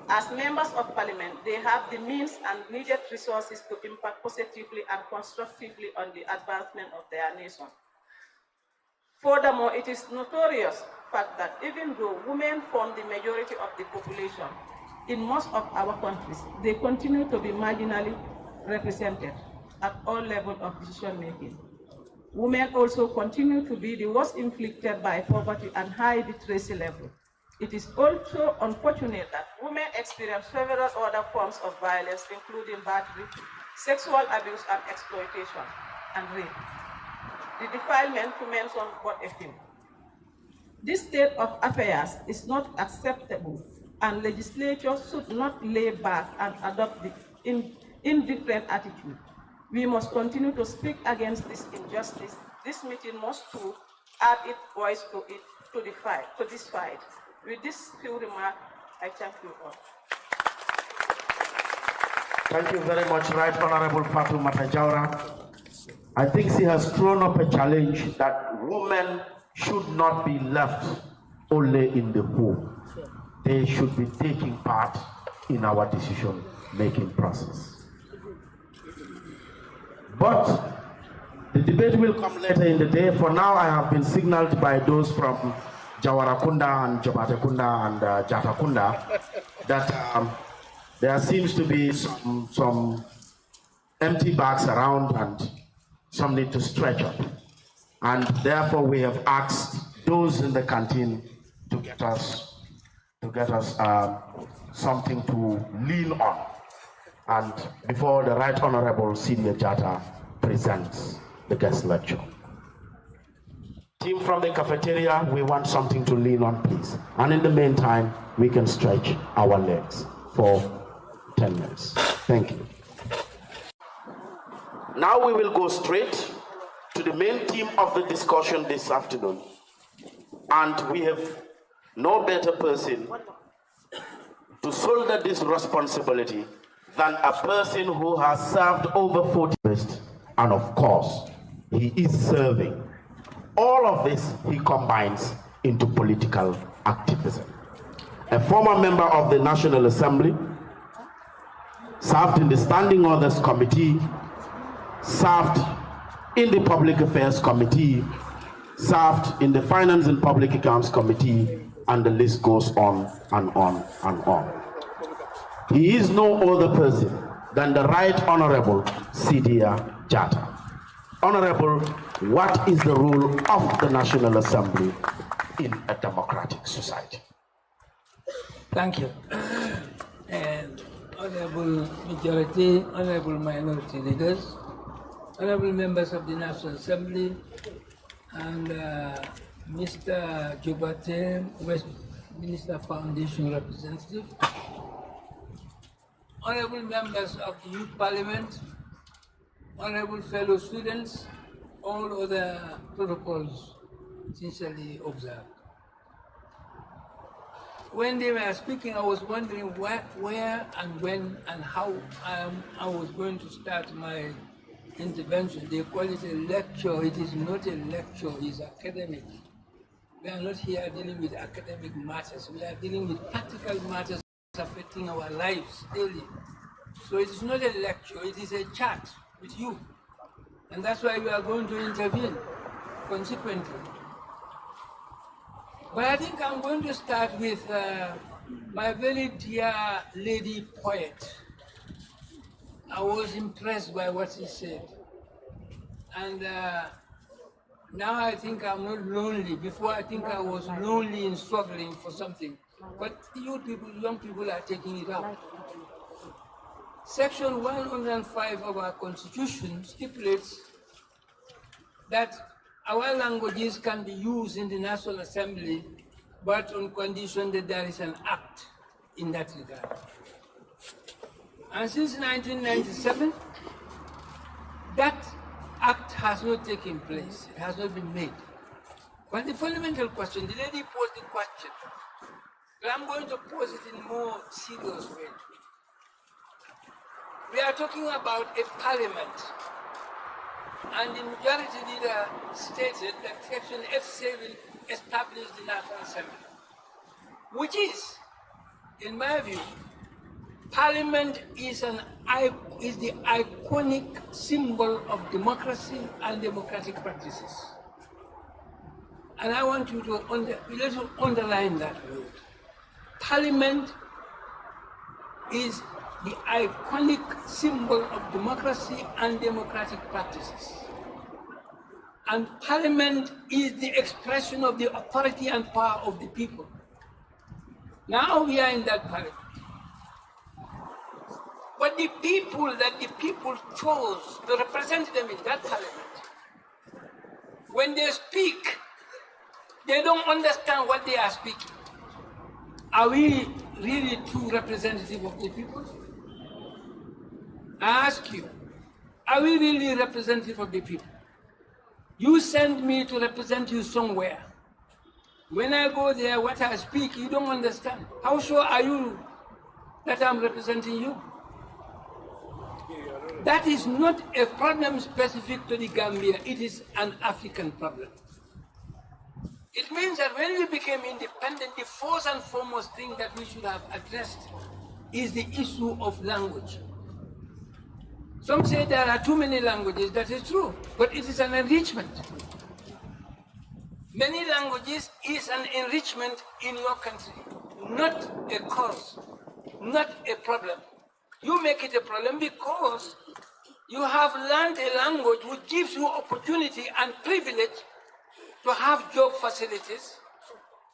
as members of Parliament, they have the means and needed resources to impact positively and constructively on the advancement of their nation. Furthermore, it is notorious fact that even though women form the majority of the population in most of our countries, they continue to be marginally represented at all levels of decision making. Women also continue to be the worst inflicted by poverty and high literacy level. It is also unfortunate that women experience several other forms of violence, including battery, sexual abuse and exploitation, and rape. The defilement, to mention but a few. This state of affairs is not acceptable, and legislatures should not lay back and adopt the indifferent attitude. We must continue to speak against this injustice. This meeting must too add its voice to this fight. With this few remarks, I thank you all. Thank you very much, Right Honorable Fatoumata Jawara. I think she has thrown up a challenge that women should not be left only in the home. They should be taking part in our decision-making process. But the debate will come later in the day. For now, I have been signaled by those from Jawarakunda and Jobatekunda and Jatakunda that there seems to be some empty bags around and some need to stretch up. And therefore we have asked those in the canteen to get us something to lean on. And before the Right Honorable Senior Jata presents the guest lecture. Team from the cafeteria, we want something to lean on, please. And in the meantime, we can stretch our legs for 10 minutes. Thank you. Now we will go straight to the main theme of the discussion this afternoon. And we have no better person to shoulder this responsibility than a person who has served over 40 years. And of course, he is serving. All of this he combines into political activism. A former member of the National Assembly, served in the Standing Orders Committee, served in the Public Affairs Committee, served in the Finance and Public Accounts Committee, and the list goes on and on and on. He is no other person than the Right Honorable Sidia Jata. Honorable, what is the role of the National Assembly in a democratic society? Thank you. And Honorable Majority, Honorable Minority Leaders, Honorable Members of the National Assembly, and Mr. Jubate, Minister Foundation representative, honorable members of the Youth Parliament, honorable fellow students, all other protocols sincerely observed. When they were speaking, I was wondering where and when and how I was going to start my intervention. They call it a lecture. It is not a lecture, it's academic. We are not here dealing with academic matters. We are dealing with practical matters affecting our lives daily. So it is not a lecture, it is a chat with you. And that's why we are going to intervene consequently. But I think I'm going to start with my very dear lady poet. I was impressed by what she said. And now I think I'm not lonely. Before I think I was lonely and struggling for something. But you people, young people are taking it up. Section 105 of our Constitution stipulates that our languages can be used in the National Assembly, but on condition that there is an act in that regard. And since 1997, that act has not taken place. It has not been made. But the fundamental question, the lady posed the question, but I'm going to pose it in a more serious way. We are talking about a parliament, and the majority leader stated that Section F7 established the National Assembly, which is, in my view, Parliament is the iconic symbol of democracy and democratic practices. And I want you to underline that word. Parliament is the iconic symbol of democracy and democratic practices. And Parliament is the expression of the authority and power of the people. Now we are in that Parliament. But the people that the people chose to represent them in that Parliament, when they speak, they don't understand what they are speaking. Are we really true representative of the people? I ask you, are we really representative of the people? You send me to represent you somewhere. When I go there, what I speak, you don't understand. How sure are you that I'm representing you? That is not a problem specific to the Gambia, it is an African problem. It means that when we became independent, the first and foremost thing that we should have addressed is the issue of language. Some say there are too many languages, that is true, but it is an enrichment. Many languages is an enrichment in your country, not a cause, not a problem. You make it a problem because you have learned a language which gives you opportunity and privilege to have job facilities.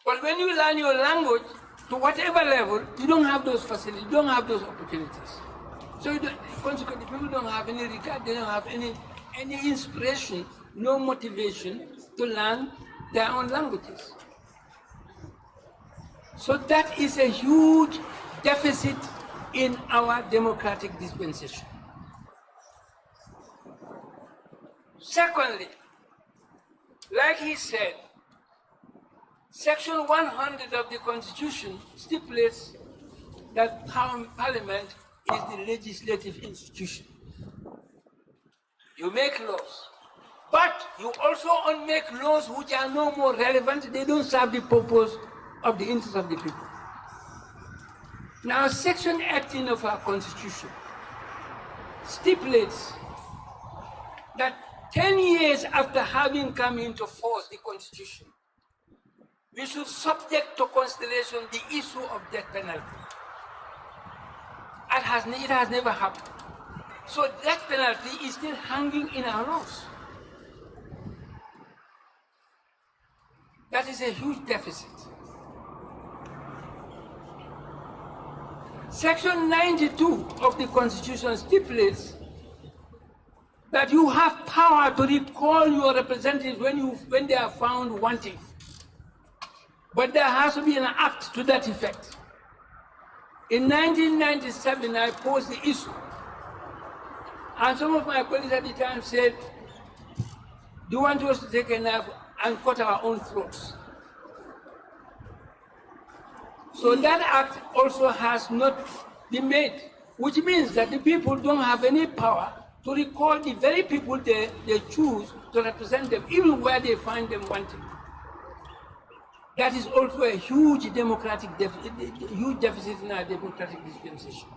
But when you learn your language, to whatever level, you don't have those facilities, you don't have those opportunities. So consequently, people don't have any regard, they don't have any inspiration, no motivation to learn their own languages. So that is a huge deficit in our democratic dispensation. Secondly, like he said, Section 100 of the Constitution stipulates that Parliament is the legislative institution. You make laws, but you also make laws which are no more relevant, they don't serve the purpose of the interest of the people. Now, Section 18 of our Constitution stipulates that 10 years after having come into force the Constitution, we should subject to consideration the issue of death penalty. It has never happened. So death penalty is still hanging in our laws. That is a huge deficit. Section 92 of the Constitution stipulates that you have power to recall your representatives when they are found wanting. But there has to be an act to that effect. In 1997, I posed the issue. And some of my colleagues at the time said, do you want us to take a knife and cut our own throats? So that act also has not been made, which means that the people don't have any power to recall the very people they choose to represent them, even where they find them wanting. That is also a huge deficit in our democratic dispensation.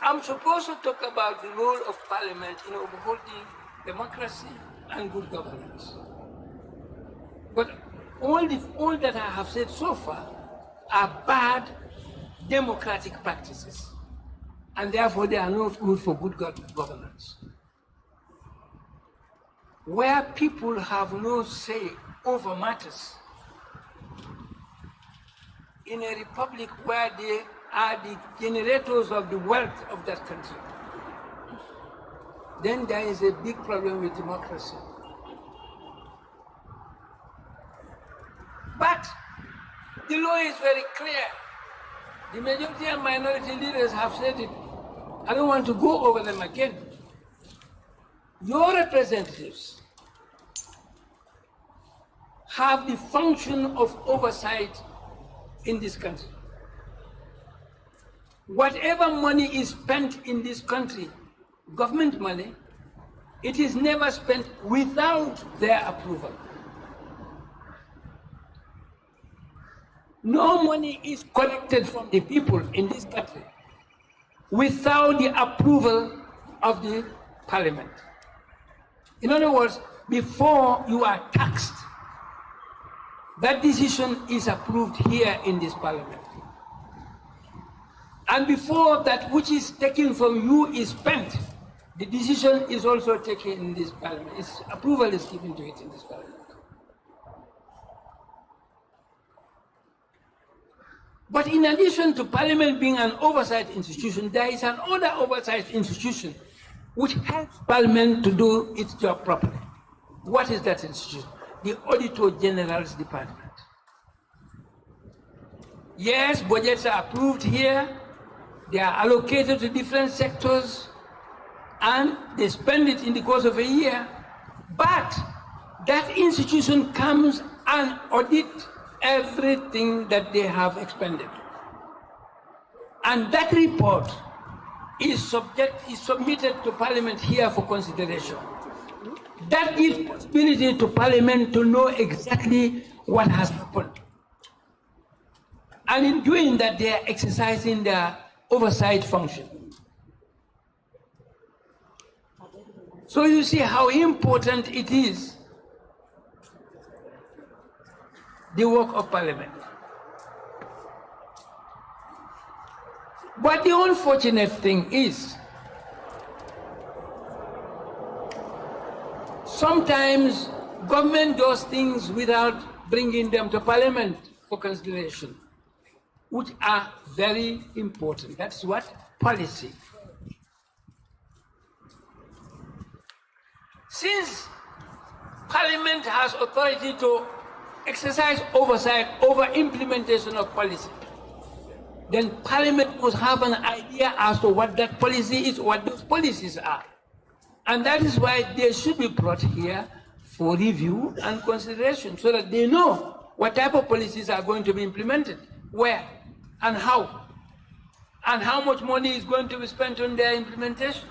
I'm supposed to talk about the role of Parliament in upholding democracy and good governance. But all that I have said so far are bad democratic practices, and therefore they are not good for good governance. Where people have no say over matters, in a republic where they are the generators of the wealth of that country, then there is a big problem with democracy. But the law is very clear. The majority and minority leaders have said it. I don't want to go over them again. Your representatives have the function of oversight in this country. Whatever money is spent in this country, government money, it is never spent without their approval. No money is collected from the people in this country without the approval of the Parliament. In other words, before you are taxed, that decision is approved here in this Parliament. And before that which is taken from you is spent, the decision is also taken in this Parliament. Its approval is given to it in this Parliament. But in addition to Parliament being an oversight institution, there is another oversight institution which helps Parliament to do its job properly. What is that institution? The Auditor General's Department. Yes, budgets are approved here, they are allocated to different sectors, and they spend it in the course of a year, but that institution comes and audits everything that they have expended. And that report is submitted to Parliament here for consideration. That gives possibility to Parliament to know exactly what has happened. And in doing that, they are exercising their oversight function. So you see how important it is, the work of Parliament. But the unfortunate thing is, sometimes government does things without bringing them to Parliament for consideration, which are very important. That's what policy. Since Parliament has authority to exercise oversight over implementation of policy, then Parliament must have an idea as to what that policy is, what those policies are. And that is why they should be brought here for review and consideration, so that they know what type of policies are going to be implemented, where, and how much money is going to be spent on their implementation.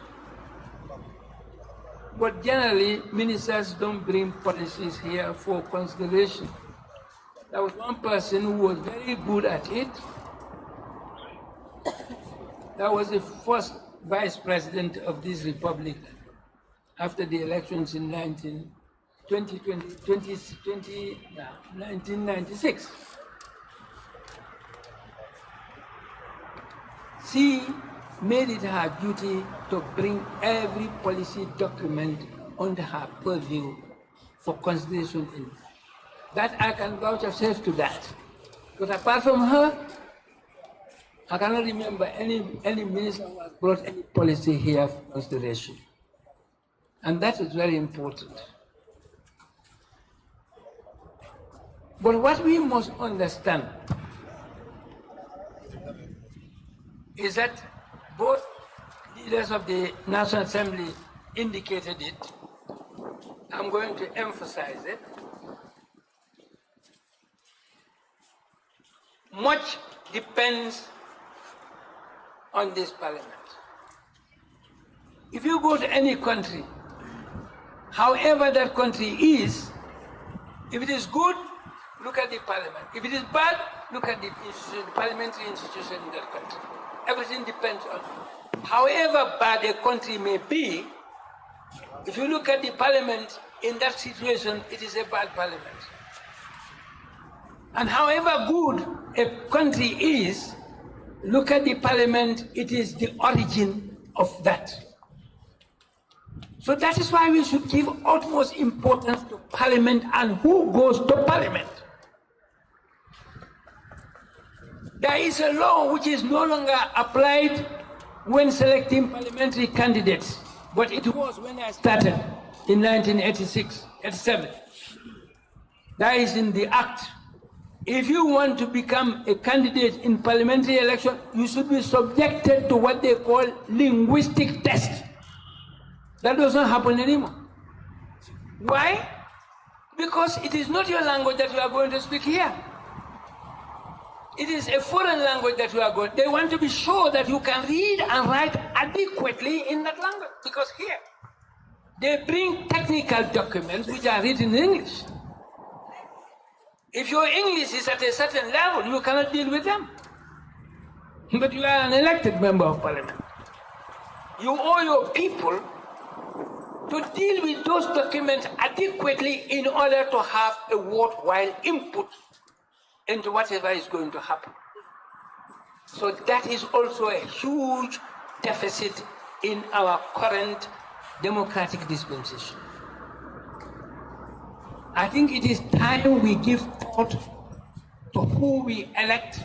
But generally, ministers don't bring policies here for consideration. There was one person who was very good at it. That was the first vice president of this republic after the elections in 1996. She made it her duty to bring every policy document under her purview for consideration in. That I can vouch myself to that. But apart from her, I cannot remember any minister who has brought any policy here for consideration. And that is very important. But what we must understand is that both leaders of the National Assembly indicated it. I'm going to emphasize it. Much depends on this parliament. If you go to any country, however that country is, if it is good, look at the parliament. If it is bad, look at the parliamentary institution in that country. Everything depends on it. However bad a country may be, if you look at the parliament in that situation, it is a bad parliament. And however good a country is, look at the parliament, it is the origin of that. So that is why we should give utmost importance to parliament and who goes to parliament. There is a law which is no longer applied when selecting parliamentary candidates, but it was when I started in 1986, 87. That is in the Act. If you want to become a candidate in parliamentary election, you should be subjected to what they call linguistic test. That doesn't happen anymore. Why? Because it is not your language that you are going to speak here. It is a foreign language that you are going. They want to be sure that you can read and write adequately in that language. Because here, they bring technical documents which are written in English. If your English is at a certain level, you cannot deal with them. But you are an elected member of parliament. You owe your people to deal with those documents adequately in order to have a worthwhile input into whatever is going to happen. So that is also a huge deficit in our current democratic dispensation. I think it is time we give thought to who we elect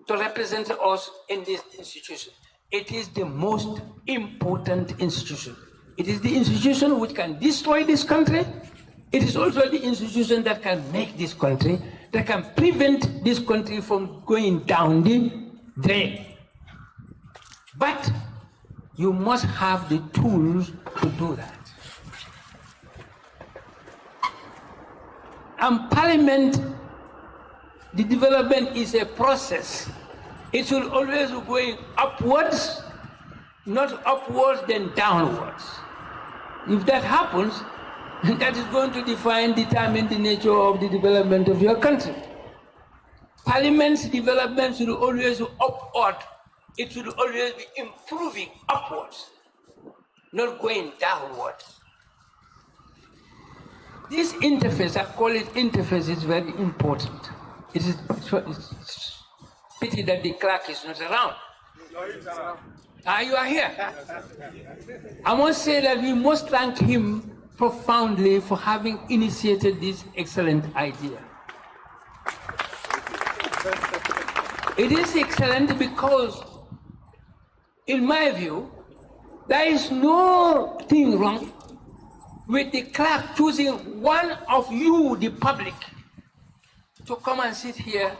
to represent us in this institution. It is the most important institution. It is the institution which can destroy this country. It is also the institution that can make this country, that can prevent this country from going down the drain. But you must have the tools to do that. And parliament, the development is a process. It will always be going upwards, not upwards, then downwards. If that happens, that is going to determine the nature of the development of your country. Parliament's development should always be upward. It should always be improving upwards, not going downwards. This interface, I call it interface, is very important. It's pity that the clerk is not around. You are here. I must say that we must thank him profoundly for having initiated this excellent idea. It is excellent because, in my view, there is nothing wrong with the clerk choosing one of you, the public, to come and sit here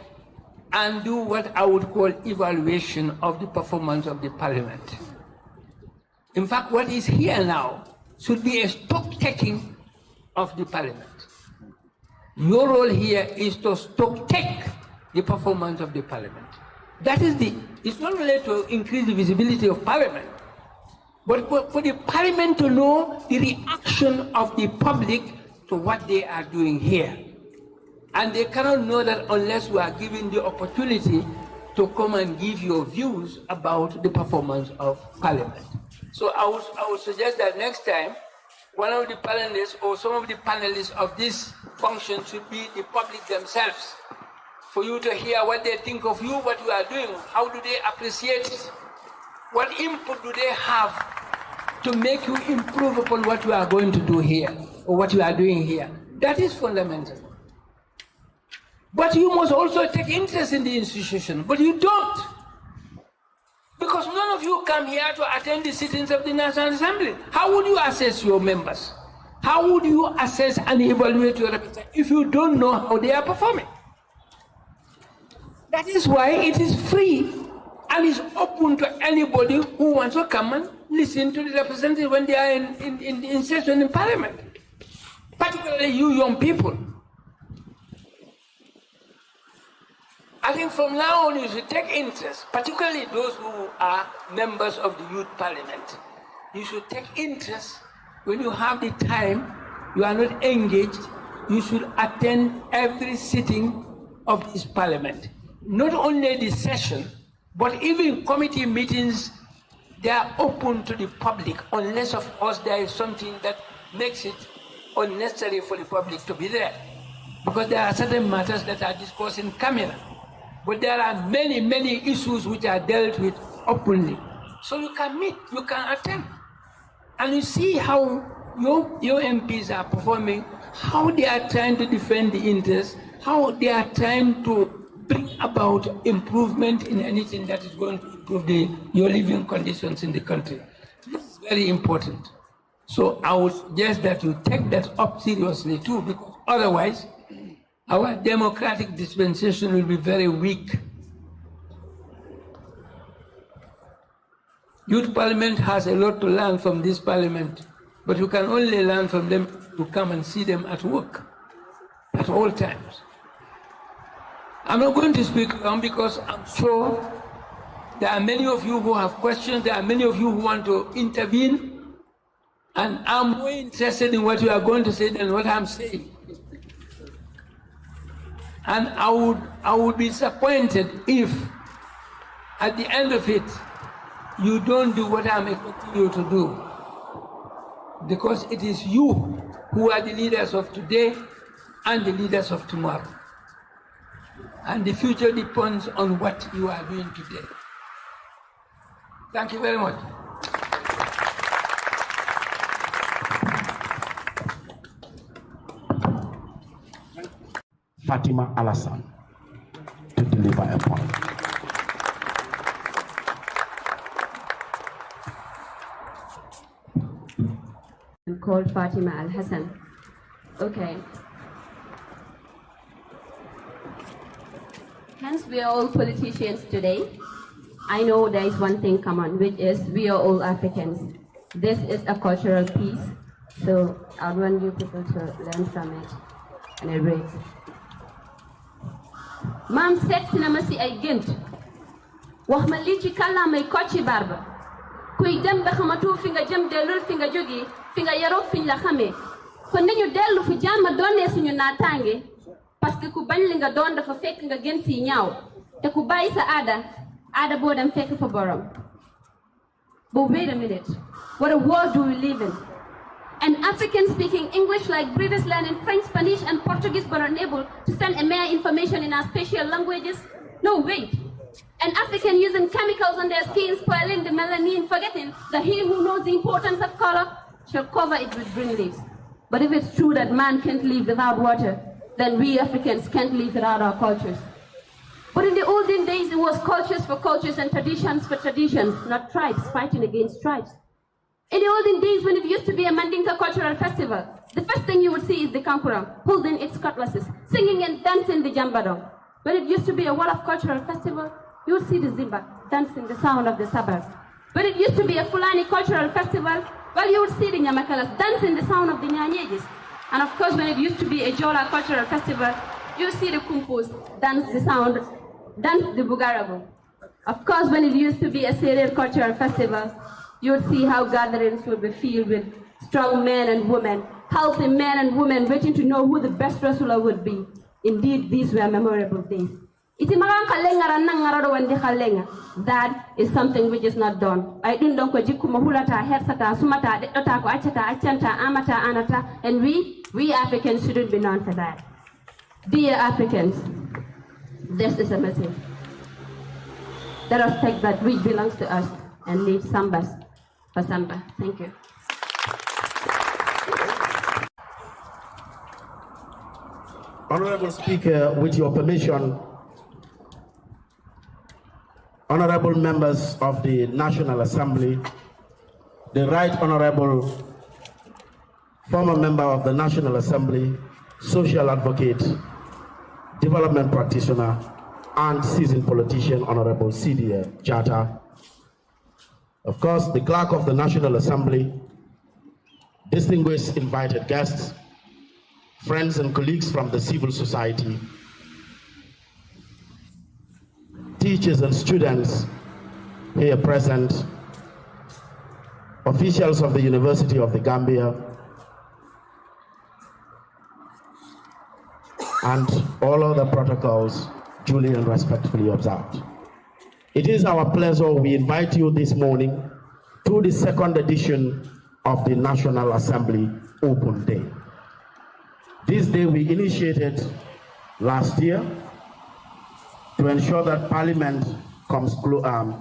and do what I would call evaluation of the performance of the parliament. In fact, what is here now should be a stock-taking of the parliament. Your role here is to stock-take the performance of the parliament. That is it's not related to increase the visibility of parliament, but for the parliament to know the reaction of the public to what they are doing here. And they cannot know that unless we are given the opportunity to come and give your views about the performance of parliament. So I would suggest that next time, one of the panelists or some of the panelists of this function should be the public themselves, for you to hear what they think of you, what you are doing, how do they appreciate it, what input do they have to make you improve upon what you are going to do here, or what you are doing here. That is fundamental. But you must also take interest in the institution, but you don't. Because none of you come here to attend the sittings of the National Assembly. How would you assess your members? How would you assess and evaluate your representatives if you don't know how they are performing? That is why it is free and is open to anybody who wants to come and listen to the representatives when they are in session in Parliament, particularly you young people. I think from now on you should take interest, particularly those who are members of the Youth Parliament. You should take interest when you have the time, you are not engaged, you should attend every sitting of this Parliament. Not only the session, but even committee meetings, they are open to the public, unless of course there is something that makes it unnecessary for the public to be there. Because there are certain matters that are discussed in camera. But there are many, many issues which are dealt with openly. So you can meet, you can attend. And you see how your MPs are performing, how they are trying to defend the interests, how they are trying to bring about improvement in anything that is going to improve your living conditions in the country. This is very important. So I would suggest that you take that up seriously too, because otherwise our democratic dispensation will be very weak. Youth Parliament has a lot to learn from this Parliament, but you can only learn from them to come and see them at work at all times. I'm not going to speak long because I'm sure there are many of you who have questions, there are many of you who want to intervene, and I'm more interested in what you are going to say than what I'm saying. And I would be disappointed if, at the end of it, you don't do what I'm expecting you to do. Because it is you who are the leaders of today and the leaders of tomorrow. And the future depends on what you are doing today. Thank you very much. Fatima Alassane to deliver a point. I'm called Fatima Al-Hassan. Okay. Hence, we are all politicians today. I know there is one thing common, which is we are all Africans. This is a cultural piece, so I want you people to learn from it. And it reads. Mam set cinema si ay gént wax ma li ci kàllaamay Kocc Barma kuy dem ba xamatu fi nga jëm dellul fi nga jógee fi nga yaroo fiñ la xamee kon nañu dellu fu jàmm doonee suñu naataange parce que ku bañ li nga doon dafa fekk nga gën si ñaaw te ku bàyyi sa aada boo dem fekk fa borom. But wait a minute, what a world do we live in? An African speaking English like British learning French, Spanish, and Portuguese but unable to send a mere information in our special languages? No, wait. An African using chemicals on their skin, spoiling the melanin, forgetting that he who knows the importance of color shall cover it with green leaves. But if it's true that man can't live without water, then we Africans can't live without our cultures. But in the olden days, it was cultures for cultures and traditions for traditions, not tribes fighting against tribes. In the olden days, when it used to be a Mandinka cultural festival, the first thing you would see is the Kankurang holding its cutlasses, singing and dancing the Jambadong. When it used to be a Wolof cultural festival, you would see the Zimba dancing the sound of the suburbs. When it used to be a Fulani cultural festival, well, you would see the Nyamakalas dancing the sound of the Nyanyegis. And of course, when it used to be a Jola cultural festival, you would see the Kumpus dance the Bugarabu. Of course, when it used to be a Serer cultural festival, you would see how gatherings would be filled with strong men and women, healthy men and women waiting to know who the best wrestler would be. Indeed, these were memorable days. That is something which is not done. And we Africans shouldn't be known for that. Dear Africans, this is a message. Let us take that which belongs to us and leave Sambas for Samba. Thank you. Honorable Speaker, with your permission, honorable members of the National Assembly, the Right Honorable former member of the National Assembly, social advocate, development practitioner, and seasoned politician, Honorable C.D. Jatta. Of course, the Clerk of the National Assembly, distinguished invited guests, friends and colleagues from the civil society, teachers and students here present, officials of the University of the Gambia, and all other protocols duly and respectfully observed. It is our pleasure we invite you this morning to the second edition of the National Assembly Open Day. This day we initiated last year to ensure that Parliament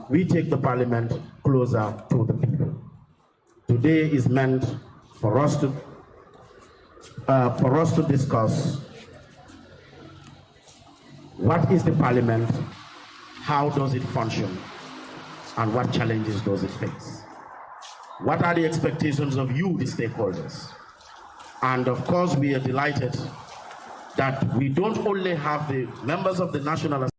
we take the Parliament closer to the people. Today is meant for us to discuss what is the Parliament, how does it function, and what challenges does it face? What are the expectations of you, the stakeholders? And of course, we are delighted that we don't only have the members of the National Assembly